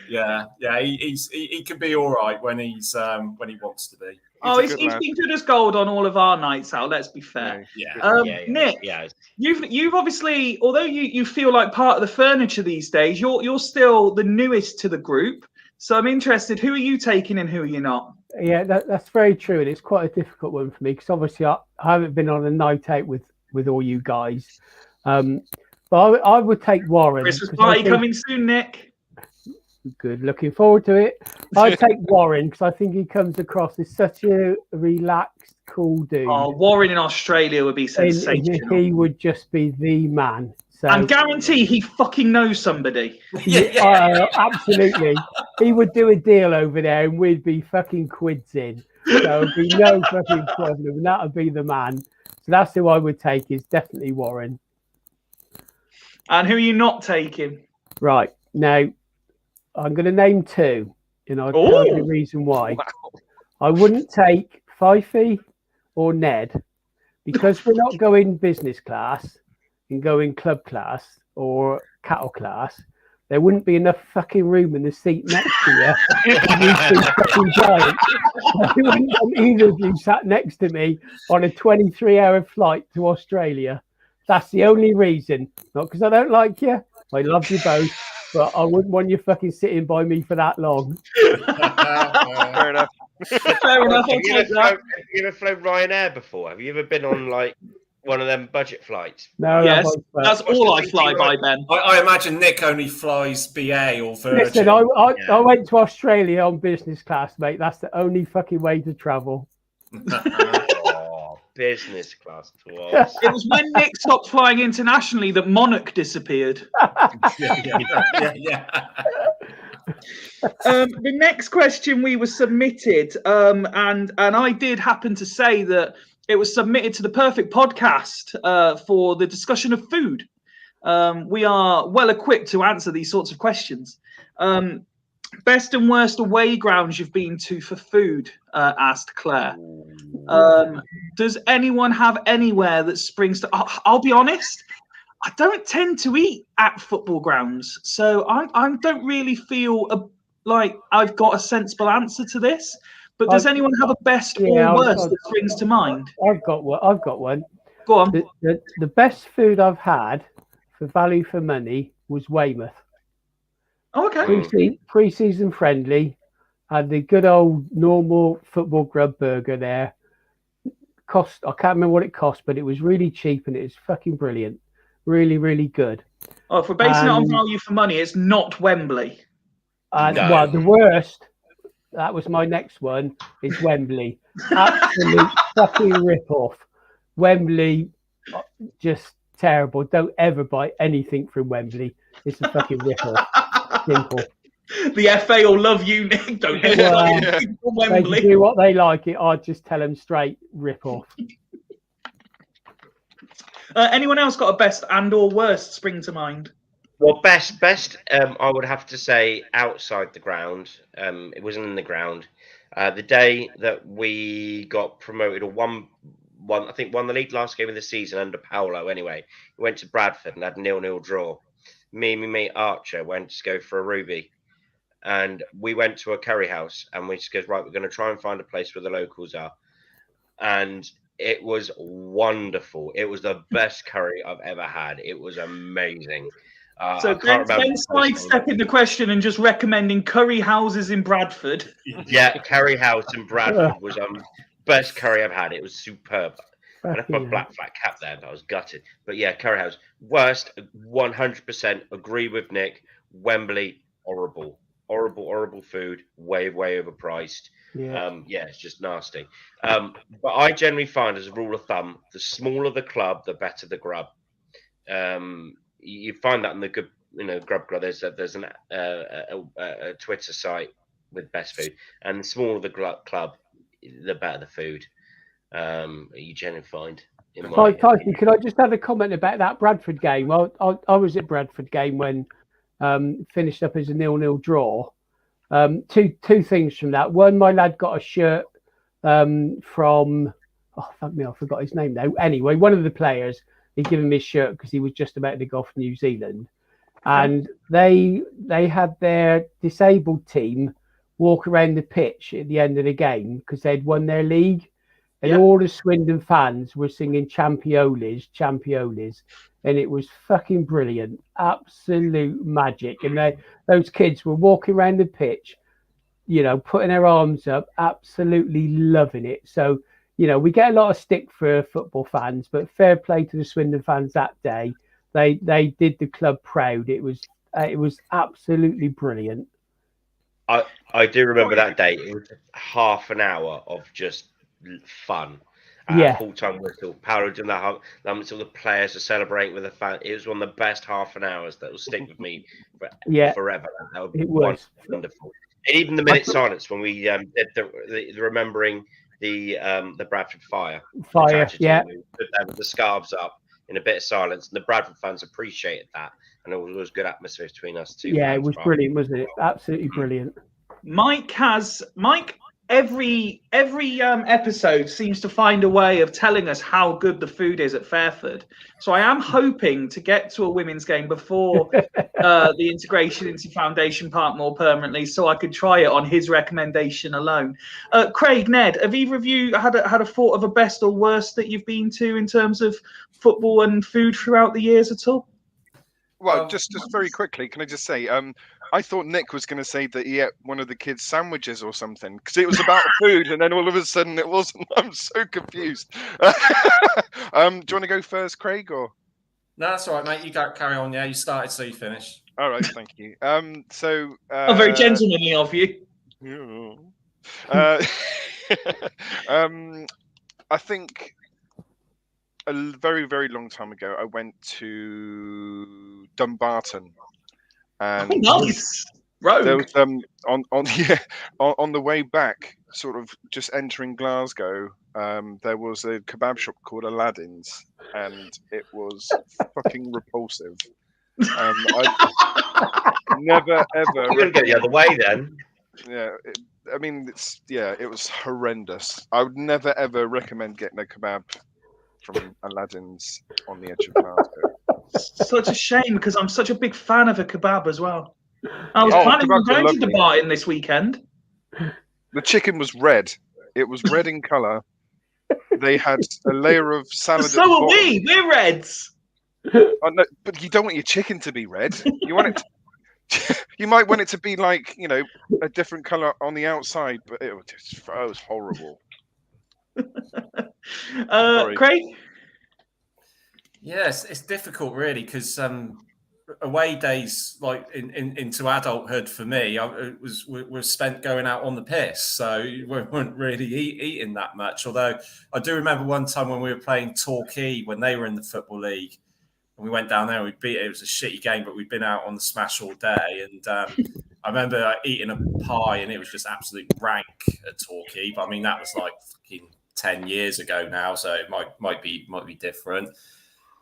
Yeah, he can be all right when he wants to be. He's been good as gold on all of our nights out. Let's be fair. Nick, you've obviously, although you feel like part of the furniture these days, you're still the newest to the group. So I'm interested. Who are you taking and who are you not? Yeah, that's very true, and it's quite a difficult one for me because obviously I haven't been on a night out with all you guys. But I would take Warren. Christmas party coming soon, Nick. Good, looking forward to it. I'd take Warren because I think he comes across as such a relaxed, cool dude. Oh, Warren in Australia would be sensational. He would just be the man. So, and guarantee he fucking knows somebody. Absolutely. He would do a deal over there and we'd be fucking quids in. So it'd be no fucking problem. And that would be the man. So that's who I would take, is definitely Warren. And who are you not taking? Right. Now, I'm going to name 2, and I'll tell you the reason why. Wow. I wouldn't take Fifey or Ned because we're not going business class and going club class or cattle class. There wouldn't be enough fucking room in the seat next to you. Fucking giant. I wouldn't want either of you sat next to me on a 23-hour flight to Australia. That's the only reason. Not because I don't like you. I love you both. But I wouldn't want you fucking sitting by me for that long. Fair enough. Fair enough. Have you ever flown Ryanair before? Have you ever been on like one of them budget flights? No. Yes, that's all I fly by, Ben. I imagine Nick only flies BA or Virgin. Listen, I went to Australia on business class, mate. That's the only fucking way to travel. Business class tours. It was when Nick stopped flying internationally that Monarch disappeared. Yeah. The next question we were submitted, and I did happen to say that it was submitted to the Perfect Podcast for the discussion of food. We are well equipped to answer these sorts of questions. Best and worst away grounds you've been to for food, asked Claire. Does anyone have anywhere that springs to... I'll be honest, I don't tend to eat at football grounds, so I don't really feel like I've got a sensible answer to this. But does anyone have a best or worst that springs to mind? I've got one. Go on. The best food I've had for value for money was Weymouth. Oh, okay. Pre-season friendly. Had the good old normal football grub burger there. I can't remember what it cost, but it was really cheap and it was fucking brilliant. Really, really good. Oh, if we're basing it on value for money, it's not Wembley. Well, the worst, that was my next one, is Wembley. Absolute fucking rip-off. Wembley, just terrible. Don't ever buy anything from Wembley. It's a fucking rip-off. Simple. The FA will love you, Nick. Don't ever buy anything from Wembley. They can do what they like. I'd just tell them straight, rip-off. Anyone else got a best and or worst spring to mind? Well, best. I would have to say outside the ground. It wasn't in the ground. The day that we got promoted, or won the league last game of the season under Paolo. Anyway, we went to Bradford and had a 0-0 draw. Me and my mate Archer went to go for a Ruby, and we went to a curry house, and we just goes, right, we're going to try and find a place where the locals are, and it was wonderful. It was the best curry I've ever had. It was amazing. So Ben sidestepping the question and just recommending curry houses in Bradford. Yeah, curry house in Bradford was best curry I've had. It was superb. And I put black flat cap there, but I was gutted. But yeah, curry house. Worst, 100% agree with Nick. Wembley, horrible food, way overpriced. Yeah, it's just nasty. But I generally find, as a rule of thumb, the smaller the club, the better the grub. You find that in the good, grub. There's a Twitter site with best food, and the smaller the club, the better the food. You generally find. Tyson, could I just have a comment about that Bradford game? Well, I was at Bradford game when finished up as a 0-0 draw. Two things from that. One, my lad got a shirt from I forgot his name now. Anyway, one of the players, he'd given me his shirt because he was just about to go off New Zealand, and they had their disabled team walk around the pitch at the end of the game because they'd won their league, and all the Swindon fans were singing Champioles, and it was fucking brilliant, absolute magic. And those kids were walking around the pitch, putting their arms up, absolutely loving it. So, we get a lot of stick for football fans, but fair play to the Swindon fans that day. They did the club proud. It was absolutely brilliant. I do remember that day. It was half an hour of just fun. Full-time whistle. Paolo doing that. All the players are celebrating with the fan. It was one of the best half an hours that will stick with me forever. It was wonderful. And even the minute silence when we did the remembering the Bradford fire. We put them with the scarves up in a bit of silence, and the Bradford fans appreciated that, and it was good atmosphere between us too. Yeah, it was brilliant, wasn't it? Absolutely brilliant. Mike, every episode seems to find a way of telling us how good the food is at Fairford. So I am hoping to get to a women's game before the integration into Foundation Park more permanently, so I could try it on his recommendation alone. Craig, Ned, have either of you had a thought of a best or worst that you've been to in terms of football and food throughout the years at all? Well, just very quickly, can I just say, I thought Nick was going to say that he ate one of the kids' sandwiches or something, because it was about food, and then all of a sudden it wasn't. I'm so confused. Do you want to go first, Craig, or? No, that's all right, mate. You carry on. Yeah, you started, so you finished. All right, thank you. Very gentlemanly of you. I think a very, very long time ago, I went to Dumbarton. And nice. Rogue. There was on the way back, sort of just entering Glasgow, there was a kebab shop called Aladdin's, and it was fucking repulsive. I never ever. You're gonna go the other way then. Yeah, it was horrendous. I would never ever recommend getting a kebab from Aladdin's on the edge of Glasgow. Such a shame, because I'm such a big fan of a kebab as well. I was planning on going to Dumbarton this weekend. The chicken was red. It was red in colour. They had a layer of salad. So at the are bottom. we. We're reds. Oh, no, but you don't want your chicken to be red. You want it. You might want it to be like, a different colour on the outside, but it was horrible. Sorry. Craig? Yes, it's difficult really because away days like into adulthood for me, was spent going out on the piss, so we weren't really eating that much. Although I do remember one time when we were playing Torquay when they were in the Football League, and we went down there. We beat it. It was a shitty game, but we'd been out on the smash all day, and I remember eating a pie, and it was just absolute rank at Torquay. But I mean, that was like fucking 10 years ago now, so it might be different.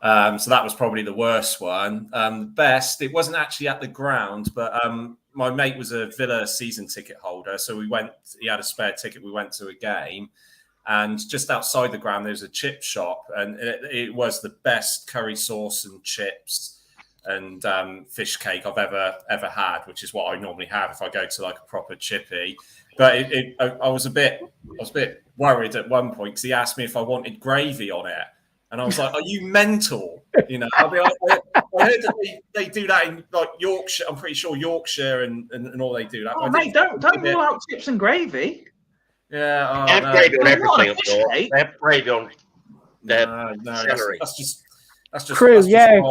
So that was probably the worst one. Best, it wasn't actually at the ground, but my mate was a Villa season ticket holder. So we went, he had a spare ticket. We went to a game, and just outside the ground, there's a chip shop, and it was the best curry sauce and chips and fish cake I've ever had, which is what I normally have if I go to like a proper chippy. But I was a bit worried at one point because he asked me if I wanted gravy on it. And I was like, "Are you mental?" I heard that they do that in like Yorkshire. I'm pretty sure Yorkshire and all they do that. Oh, mate, don't rule out chips and gravy. Yeah, they have gravy on everything. They have gravy on their celery. That's just Crew.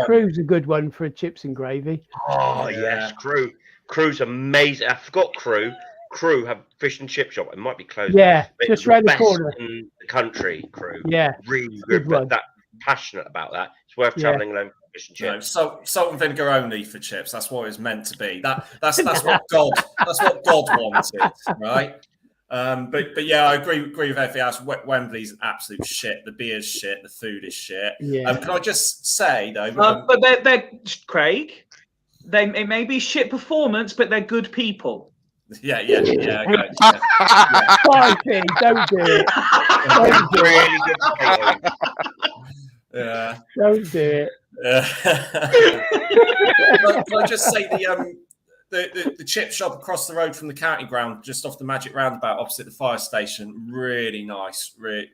Crew's a good one for chips and gravy. Oh yes, Crew. Crew's amazing. I forgot Crew. Crew have fish and chip shop. It might be closed. Yeah, just round the corner in the country. Crew. Yeah, really good. But that passionate about that. It's worth travelling alone for fish and chips. Salt and vinegar only for chips. That's what it's meant to be. That's what God wanted, right? But yeah, I agree with everything else. Wembley's absolute shit. The beer's shit. The food is shit. Yeah. Can I just say though? But they're Craig. It may be shit performance, but they're good people. Yeah. Okay. Yeah. Crikey, don't do it. Don't do Really good. Yeah. Don't do it. Can I just say the chip shop across the road from the county ground, just off the Magic Roundabout, opposite the fire station, really nice. Really,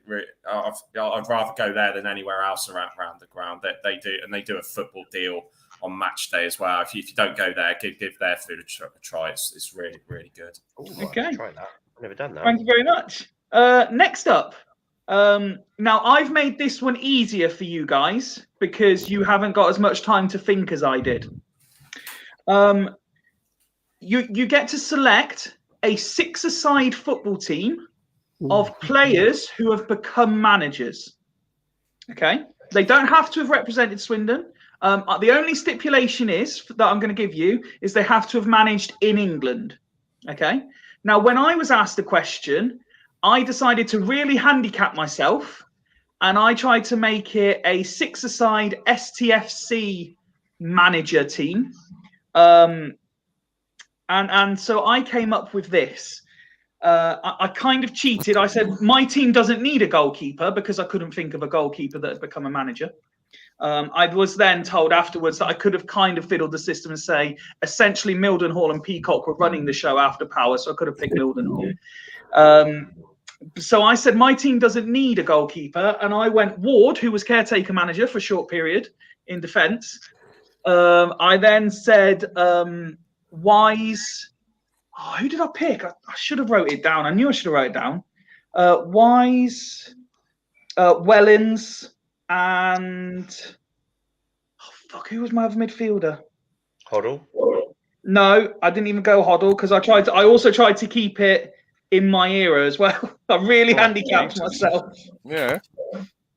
I'd rather go there than anywhere else around the ground. They do a football deal on match day as well. If you don't go there, give their food a try. It's really, really good. Ooh, Okay. Try that. I've never done that. Thank you very much. Next up. Now, I've made this one easier for you guys because you haven't got as much time to think as I did. You get to select a 6-a-side football team of players who have become managers. Okay? They don't have to have represented Swindon. The only stipulation that I'm going to give you is they have to have managed in England. Okay? Now, when I was asked the question, I decided to really handicap myself, and I tried to make it a 6-a-side STFC manager team. And so I came up with this. I kind of cheated. I said my team doesn't need a goalkeeper because I couldn't think of a goalkeeper that had become a manager. I was then told afterwards that I could have kind of fiddled the system and say essentially Mildenhall and Peacock were running the show after Power, so I could have picked Mildenhall. So I said my team doesn't need a goalkeeper, and I went Ward, who was caretaker manager for a short period in defence. I then said Wise. Oh, who did I pick? I should have wrote it down. I knew I should have wrote it down. Wise, Wellens, and who was my other midfielder? Hoddle. No, I didn't even go Hoddle because I also tried to keep it in my era as well. I really handicapped myself. Yeah.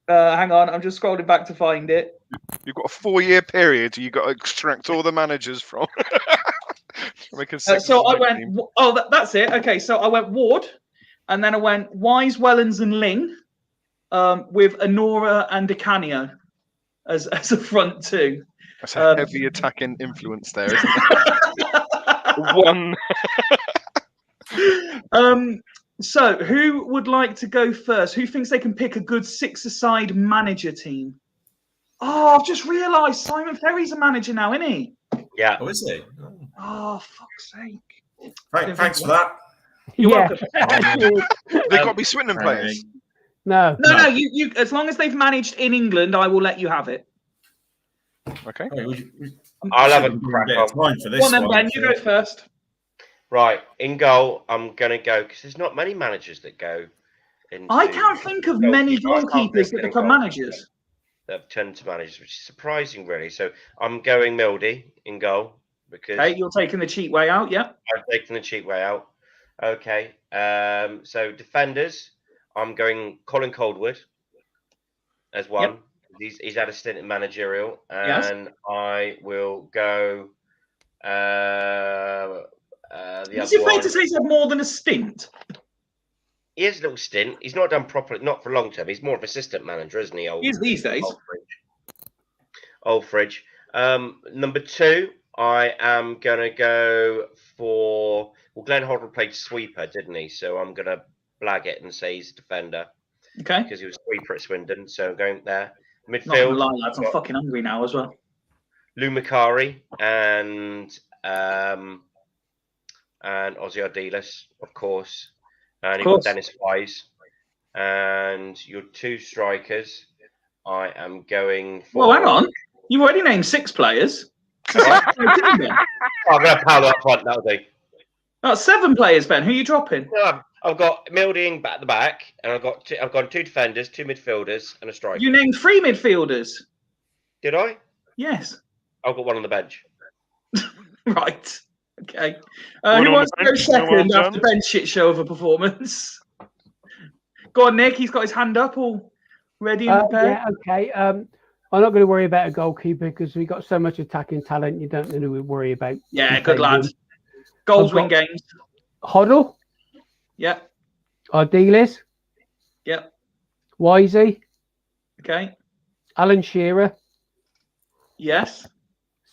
Hang on, I'm just scrolling back to find it. You've got a 4-year period. You've got to extract all the managers from. So I went. Team. Oh, that's it. Okay, so I went Ward, and then I went Wise, Wellens, and Ling, with Honora and DeCanio as a front two. That's a heavy attacking influence there, isn't it? One. So who would like to go first? Who thinks they can pick a good 6-a-side manager team? Oh, I've just realised Simon Ferry's a manager now, isn't he? Yeah. Oh, is he? Oh, fuck's sake. Thanks for that. You're Yeah. welcome. They've got to be Swindon players. No. No, you. As long as they've managed in England, I will let you have it. Okay. I'll have a Should've been crack bit of on. time for Go this on then, one. Ben. You go first. Right, in goal, I'm going to go because there's not many managers that go into. I can't think of many goalkeepers that become managers. That have turned to managers, which is surprising, really. So I'm going Mildy in goal because Okay, you're taking the cheat way out, yeah? I've taken the cheap way out. Okay, so defenders, I'm going Colin Coldwood as one. Yep. He's had a stint in managerial, and I will go. The Is other it fair one. to say he's had more than a stint? He has a little stint. He's not done properly, not for long term. He's more of assistant manager, isn't he? He is these days. Old fridge. Number 2, I am gonna go for. Well, Glenn Hoddle played sweeper, didn't he? So I'm gonna blag it and say he's a defender. Okay. Because he was sweeper at Swindon. So I'm going there. Not gonna Midfield. lie, lads, I'm fucking hungry now as well. Lou Macari and Ozzy Ardiles, of course. And you've got Dennis Wise. And your 2 strikers, I am going for. Well, hang on. You've already named 6 players. I'm going to power up front, that'll do. That's 7 players, Ben. Who are you dropping? No, I've got Milding at the back, and I've got 2 defenders, 2 midfielders, and a striker. You named 3 midfielders. Did I? Yes. I've got 1 on the bench. Right. Okay. Who wants to go second after Ben's shit show of a performance? Go on, Nick. He's got his hand up, all ready and prepared. Yeah, okay. I'm not going to worry about a goalkeeper because we've got so much attacking talent. You don't need to worry about. Yeah, good lad. Goals win games. Hoddle. Yeah. Ardiles. Yeah. Wisey. Okay. Alan Shearer. Yes.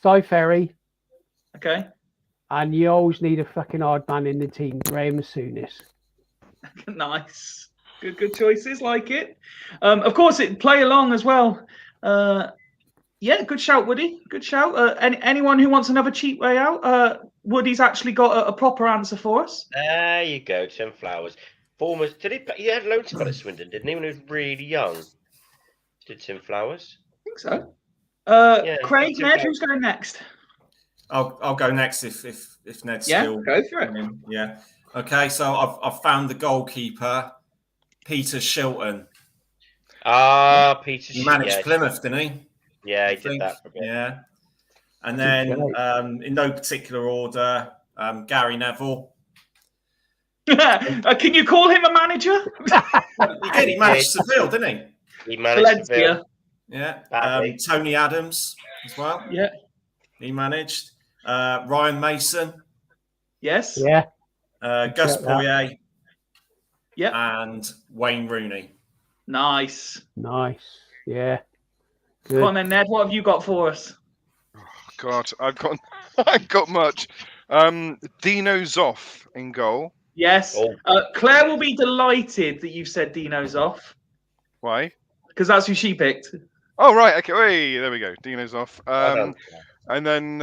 Cy Ferry. Okay. And you always need a fucking hard man in the team, Graham Souness. Nice. Good choices, like it. Of course, play along as well. Yeah, good shout, Woody. Good shout. Anyone who wants another cheap way out? Woody's actually got a proper answer for us. There you go, Tim Flowers. Former, he had loads of at Swindon, didn't he, when he was really young? Did Tim Flowers? I think so. Craig, Ned, who's going next? I'll go next if Ned's still. Go for it. Yeah. Okay, so I've found the goalkeeper, Peter Shelton. Peter. He managed Plymouth, didn't he? Yeah, he did that for a bit. Yeah. And then, in no particular order, Gary Neville. Can you call him a manager? He did. He managed Seville, didn't he? He managed Seville. Yeah. Tony Adams as well. Yeah. He managed. Ryan Mason. Yes. Yeah. Gus Poyet. Yeah. And Wayne Rooney. Nice. Yeah. Good. Come on then, Ned. What have you got for us? Oh, God, I've got much. Dino Zoff in goal. Yes. Claire will be delighted that you've said Dino's off. Why? Because that's who she picked. Oh, right. Okay. Wait, there we go. Dino's off. And then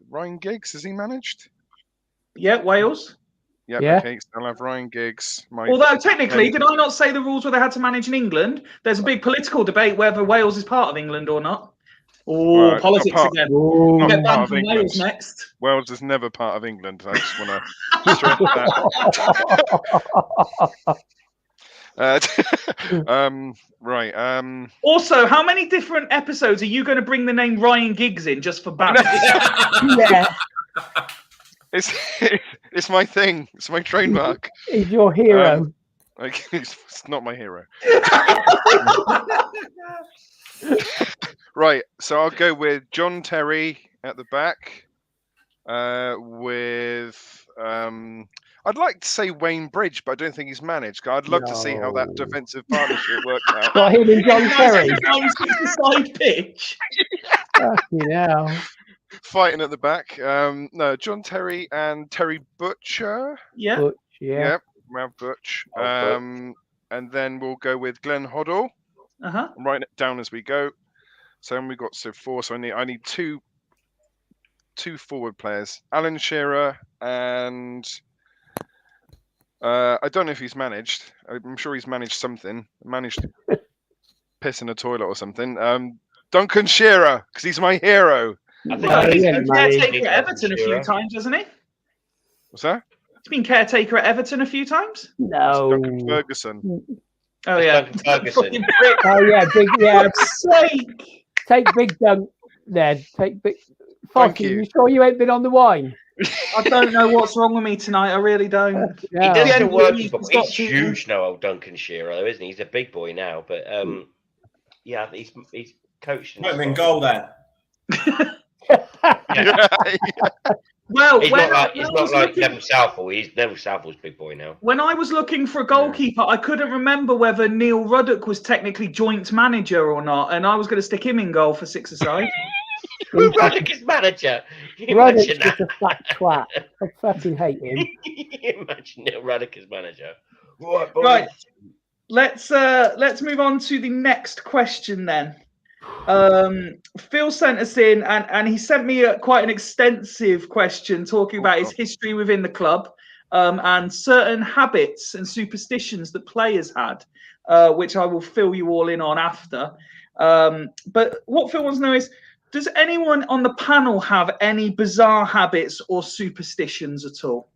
Ryan Giggs, has he managed? Yeah, Wales. Yep, Yeah. Okay, so I'll have Ryan Giggs. Although technically, did I not say the rules where they had to manage in England? There's a big political debate whether Wales is part of England or not. Oh, Right, politics not part- again. Ooh. We'll get not banned part of from England. Wales next. Wales is never part of England. I just want to stress that. Right. Also, how many different episodes are you going to bring the name Ryan Giggs in just for banter? Yeah. It's my thing. It's my trademark. He's your hero. It's not my hero. Right, so I'll go with John Terry at the back. With I'd like to say Wayne Bridge, but I don't think he's managed. I'd love to see how that defensive partnership works out. Got him and John Terry. Side pitch. Yeah. Fighting at the back. No, John Terry and Terry Butcher. Yeah. Butch, yeah. Yep, we have Butch. And then we'll go with Glenn Hoddle. Uh-huh. I'm writing it down as we go. So we've got 4. So I need 2 two forward players, Alan Shearer and I don't know if he's managed. I'm sure he's managed something. Managed piss in a toilet or something. Duncan Shearer, because he's my hero. I No, think he he's ain't Caretaker at Duncan Everton a few Shearer. times, hasn't he? What's that? He's been caretaker at Everton a few times. No. Duncan Ferguson. Oh That's yeah, Duncan Ferguson. Fucking prick. Oh yeah, big yeah. God's sake. Take Big Dunk then. Take Big. Thank Fossey, you. you sure you ain't been on the wine? I don't know what's wrong with me tonight. I really don't. He Yeah. does Yeah. still work. He's He's got to- huge now, old Duncan Shearer, though, isn't he? He's a big boy now, but yeah, he's coached. Put him in goal then. Well, He's when not I like was looking- Neville Southall. He's Neville Southall's big boy now. When I was looking for a goalkeeper, I couldn't remember whether Neil Ruddock was technically joint manager or not, and I was going to stick him in goal for six-a-side. Ruddock is manager. Can you Ruddock's imagine just that? a fat twat. I fucking hate him. Imagine Neil Ruddock as manager. Right, boys. Right. Let's move on to the next question then. Phil sent us in, and he sent me quite an extensive question talking about his history within the club, and certain habits and superstitions that players had, which I will fill you all in on after. But what Phil wants to know is, does anyone on the panel have any bizarre habits or superstitions at all?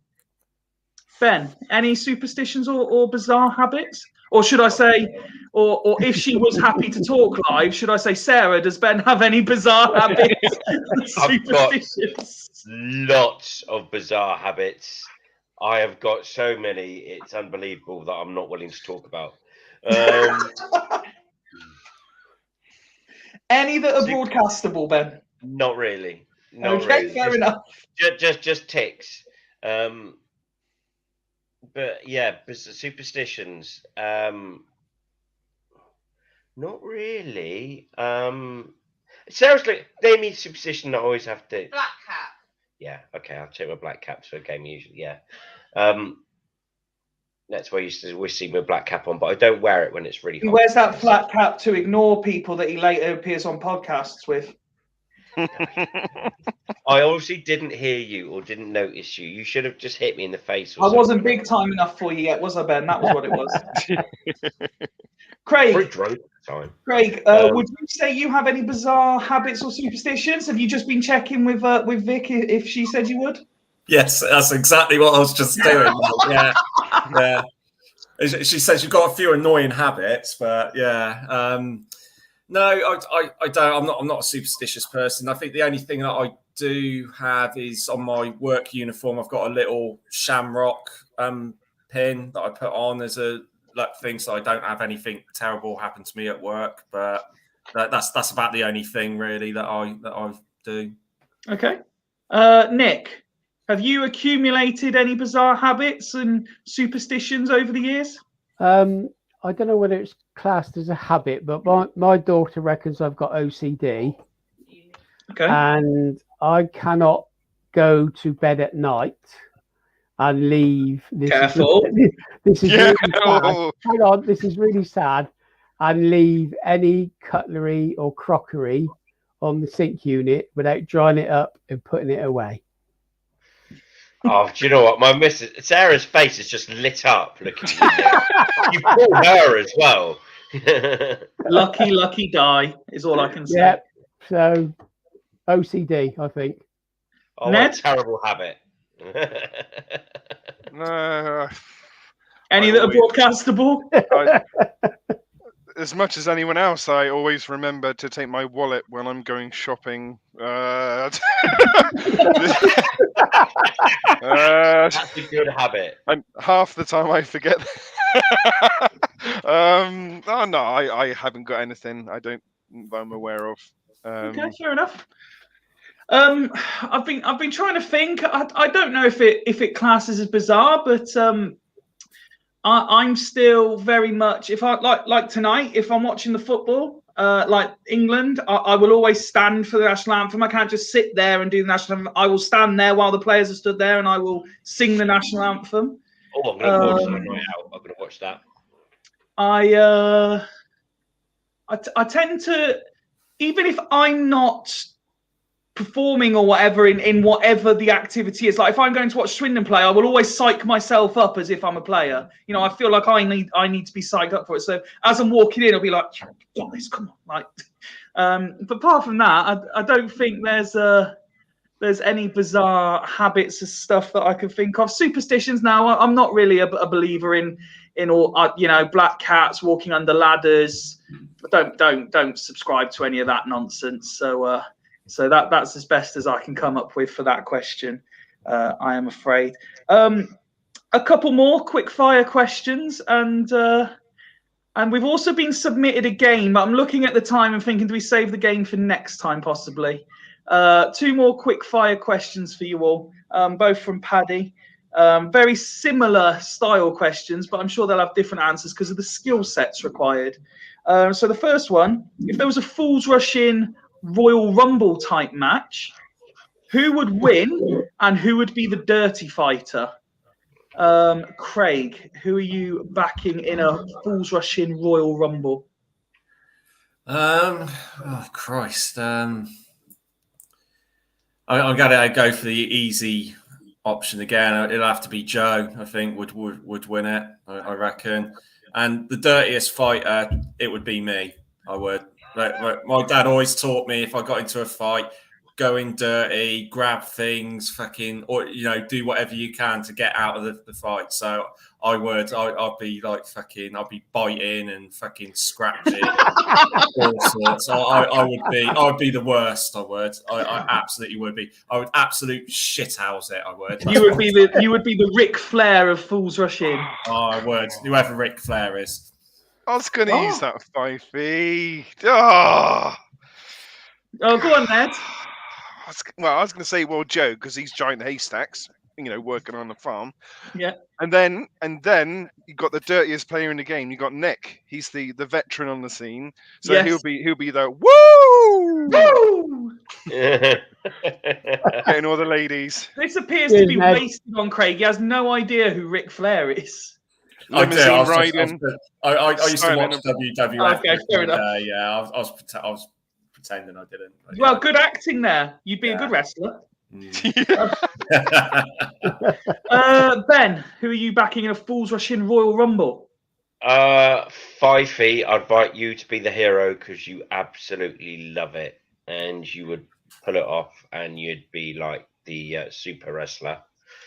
Ben, any superstitions or bizarre habits? Or should I say, or if she was happy to talk live, should I say, Sarah, does Ben have any bizarre habits and I've got superstitions? lots of bizarre habits. I have got so many, it's unbelievable that I'm not willing to talk about. Any that are broadcastable, Ben? Not really. Not Okay, really. fair enough. Just ticks. But yeah, superstitions. Not really. Seriously, name me a superstition that I always have to. Black cap. Yeah, okay, I'll take my black caps for a game usually. Yeah. That's why I used to always see my black cap on, but I don't wear it when it's really hot. He wears that flat cap to ignore people that he later appears on podcasts with. I obviously didn't hear you or didn't notice you. You should have just hit me in the face. Or I wasn't something. big time enough for you yet, was I, Ben? That was what it was. Pretty Craig, drunk at the time. Craig, would you say you have any bizarre habits or superstitions? Have you just been checking with Vic if she said you would? Yes, that's exactly what I was just doing. Yeah, yeah. She says you've got a few annoying habits, but yeah. No, I don't. I'm not a superstitious person. I think the only thing that I do have is on my work uniform. I've got a little shamrock pin that I put on as a thing, so I don't have anything terrible happen to me at work. But that's about the only thing really that I do. Okay, Nick, have you accumulated any bizarre habits and superstitions over the years? I don't know whether it's classed as a habit, but my daughter reckons I've got OCD. Okay. And I cannot go to bed at night and leave. Careful. This is Yeah. really sad. Hang on, this is really sad. And leave any cutlery or crockery on the sink unit without drying it up and putting it away. Oh, do you know what? My missus Sarah's face is just lit up looking at you. You call her as well. Lucky die is all I can say. Yeah. So OCD, I think. Oh, Ned? what a terrible habit. No, Any I that are always- broadcastable? as much as anyone else, I always remember to take my wallet when I'm going shopping. That's a good habit. And half the time I forget. Oh no, I haven't got anything. I don't that I'm aware of. Okay, fair enough. I've been trying to think. I don't know if it classes as bizarre, but I'm still very much, if I like tonight, if I'm watching the football, like England, I will always stand for the national anthem. I can't just sit there and do the national anthem. I will stand there while the players are stood there, and I will sing the national anthem. Oh, I'm going to watch that night out. I'm going to watch that. I tend to, even if I'm not performing or whatever in whatever the activity is. Like if I'm going to watch Swindon play, I will always psych myself up as if I'm a player. You know, I feel like I need to be psyched up for it. So as I'm walking in, I'll be like, "Got this, come on!" Like, but apart from that, I don't think there's any bizarre habits of stuff that I can think of. Superstitions now, I'm not really a believer in all, you know, black cats walking under ladders. Don't subscribe to any of that nonsense. So that's as best as I can come up with for that question. I am afraid. A couple more quick fire questions, and we've also been submitted a game. I'm looking at the time and thinking, do we save the game for next time possibly? 2 more quick fire questions for you all, both from Paddy. Very similar style questions, but I'm sure they'll have different answers because of the skill sets required. So the first one, if there was a Fools Rush In Royal Rumble type match, who would win and who would be the dirty fighter? Craig, who are you backing in a Fools Rush In Royal Rumble? Oh Christ. I'm gonna go for the easy option again. It'll have to be Joe. I think would win it. I reckon. And the dirtiest fighter, it would be me. I would. My dad always taught me if I got into a fight, go in dirty, grab things, fucking, or do whatever you can to get out of the fight. So I would. I'd be like fucking. I'd be biting and fucking scratching, all sorts. I would be the worst. I would. I absolutely would be. I would absolute shithouse it. I would. You would be the Ric Flair of Fools Rush In. Oh, I would. Whoever Ric Flair is. I was going to use that 5e. Oh, go on, Ned. I was going to say, well, Joe, because he's giant haystacks, working on the farm. Yeah. And then you got the dirtiest player in the game. You got Nick. He's the veteran on the scene, so yes. he'll be the woo, woo, getting all the ladies. This appears to be wasted on Craig. He has no idea who Ric Flair is. I used to watch WWF. Okay, fair enough. Yeah, I was pretending I didn't. Well, good acting there. You'd be a good wrestler. Ben, who are you backing in a Fools Rush In Royal Rumble? 5e, I'd invite you to be the hero because you absolutely love it and you would pull it off and you'd be like the super wrestler.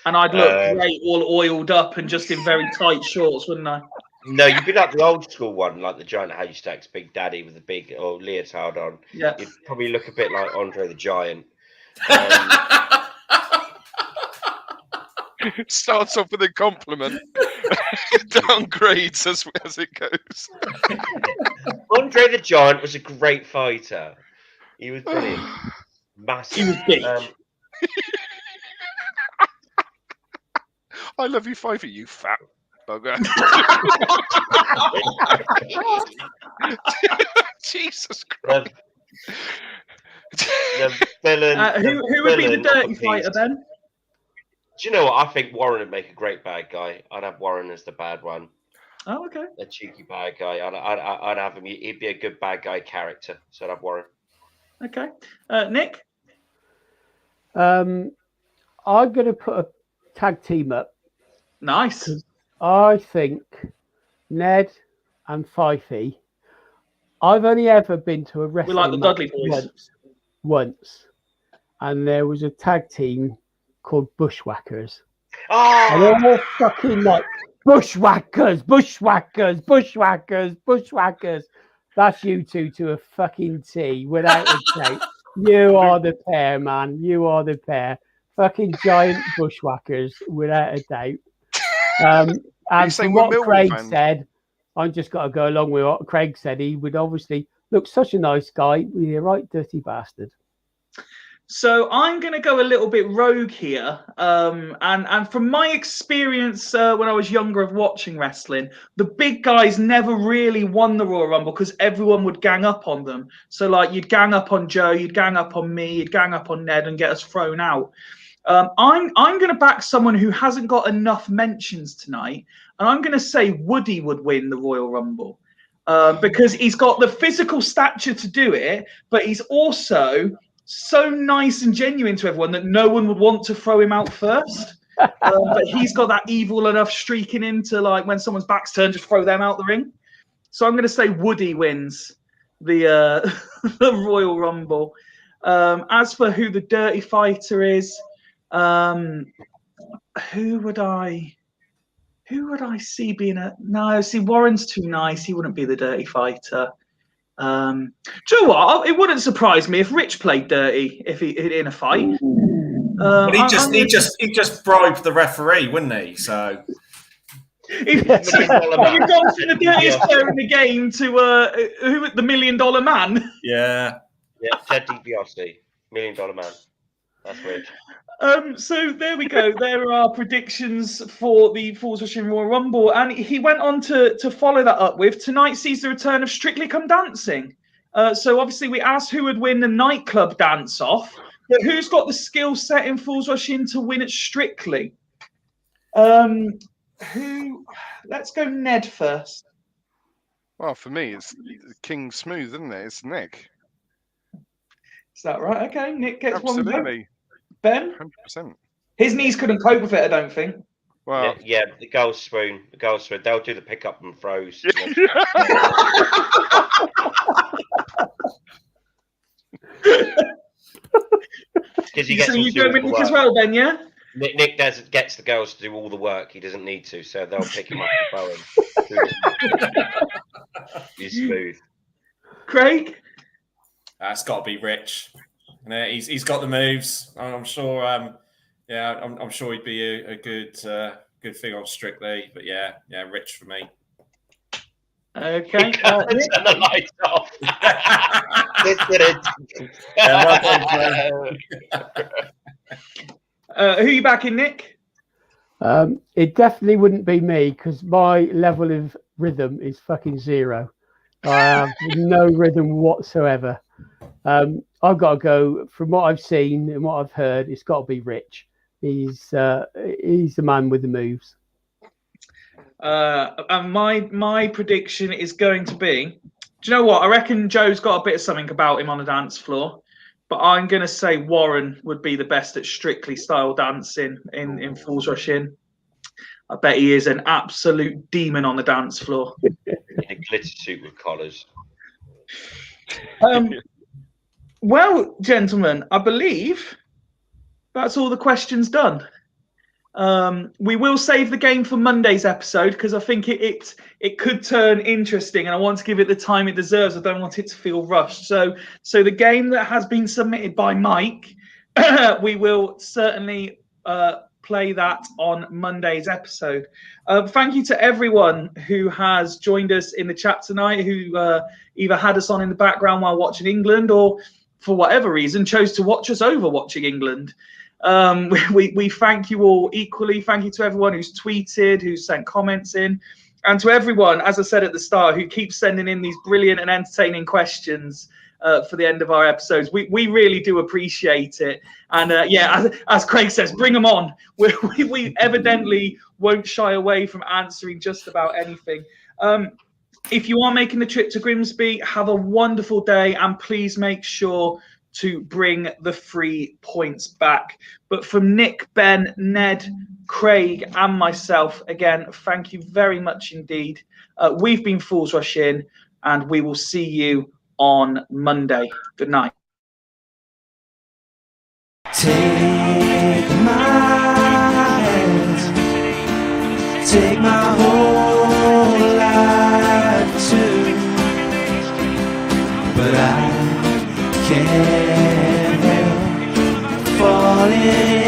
And I'd look great, all oiled up and just in very tight shorts, wouldn't I? No, you'd be like the old school one, like the giant haystacks, Big Daddy with the big leotard on. Yeah. You'd probably look a bit like Andre the Giant. Starts off with a compliment, downgrades as it goes. Andre the Giant was a great fighter. He was brilliant. Massive. He was big. I love you, 5e, you fat bugger. Jesus Christ. The villain, who would be the dirty fighter, Ben? Do you know what? I think Warren would make a great bad guy. I'd have Warren as the bad one. Oh, okay. A cheeky bad guy. I'd have him. He'd be a good bad guy character. So I'd have Warren. Okay. Nick? I'm going to put a tag team up. Nice. I think Ned and Fifey. I've only ever been to a wrestling like the Dudley Boys. Once, and there was a tag team called Bushwhackers. Oh! And they're all fucking like Bushwhackers. That's you two to a fucking T, without a doubt. You are the pair, man. You are the pair. Fucking giant Bushwhackers, without a doubt. And from what Craig said, I just got to go along with what Craig said. He would obviously look such a nice guy, be a right dirty bastard. So I'm going to go a little bit rogue here. And from my experience when I was younger of watching wrestling, the big guys never really won the Royal Rumble because everyone would gang up on them. So like you'd gang up on Joe, you'd gang up on me, you'd gang up on Ned and get us thrown out. I'm going to back someone who hasn't got enough mentions tonight. And I'm going to say Woody would win the Royal Rumble because he's got the physical stature to do it, but he's also so nice and genuine to everyone that no one would want to throw him out first. But he's got that evil enough streak in him to, like, when someone's back's turned, just throw them out the ring. So I'm going to say Woody wins the the Royal Rumble. As for who the dirty fighter is, who would I see being a... No, see, Warren's too nice. He wouldn't be the dirty fighter. Do you know what? It wouldn't surprise me if Rich played dirty if he in a fight. But he just bribed the referee, wouldn't he? So you've gone from the dirtiest player in the game to who? The $1 Million Man. Yeah. Yeah, Ted DiBiase, $1 Million Man. That's weird. So there we go. There are predictions for the Falls Rushing Royal Rumble, and he went on to follow that up with tonight sees the return of Strictly Come Dancing. So obviously we asked who would win the nightclub dance off, but who's got the skill set in Falls Rushing to win it Strictly? Who? Let's go Ned first. Well, for me, it's King Smooth, isn't it? It's Nick. Is that right? Okay, Nick gets Absolutely. one vote. Ben? 100%. His knees couldn't cope with it, I don't think. Well, Yeah, the goal swoon. They'll do the pick up and throws. Because he gets So you go with Nick as well, Ben, yeah? Nick gets the girls to do all the work. He doesn't need to, so they'll pick him up and throw him. He's smooth. Craig? It's got to be Rich. He's got the moves. I'm sure. I'm sure he'd be a good thing on Strictly. But yeah, Rich for me. Okay. Turn the lights off. Who are you backing, Nick? It definitely wouldn't be me because my level of rhythm is fucking zero. I have no rhythm whatsoever. I've got to go from what I've seen and what I've heard. It's got to be Rich. He's the man with the moves. And my prediction is going to be. Do you know what? I reckon Joe's got a bit of something about him on the dance floor, but I'm going to say Warren would be the best at Strictly style dancing in Falls Rushing. I bet he is an absolute demon on the dance floor. In a glitter suit with collars. Well, gentlemen, I believe that's all the questions done. We will save the game for Monday's episode because I think it could turn interesting, and I want to give it the time it deserves. I don't want it to feel rushed. So the game that has been submitted by Mike, we will certainly play that on Monday's episode. Thank you to everyone who has joined us in the chat tonight, who either had us on in the background while watching England or for whatever reason chose to watch us over watching England. We thank you all equally. Thank you to everyone who's tweeted, who's sent comments in, and to everyone, as I said at the start, who keeps sending in these brilliant and entertaining questions for the end of our episodes. We really do appreciate it. And as Craig says, bring them on. We evidently won't shy away from answering just about anything. If you are making the trip to Grimsby, have a wonderful day, and please make sure to bring the 3 points back. But from Nick, Ben, Ned, Craig, and myself, again, thank you very much indeed. We've been Falls Rush In, and we will see you on Monday. Good night. Take my hands, take my whole life too, but I can't help falling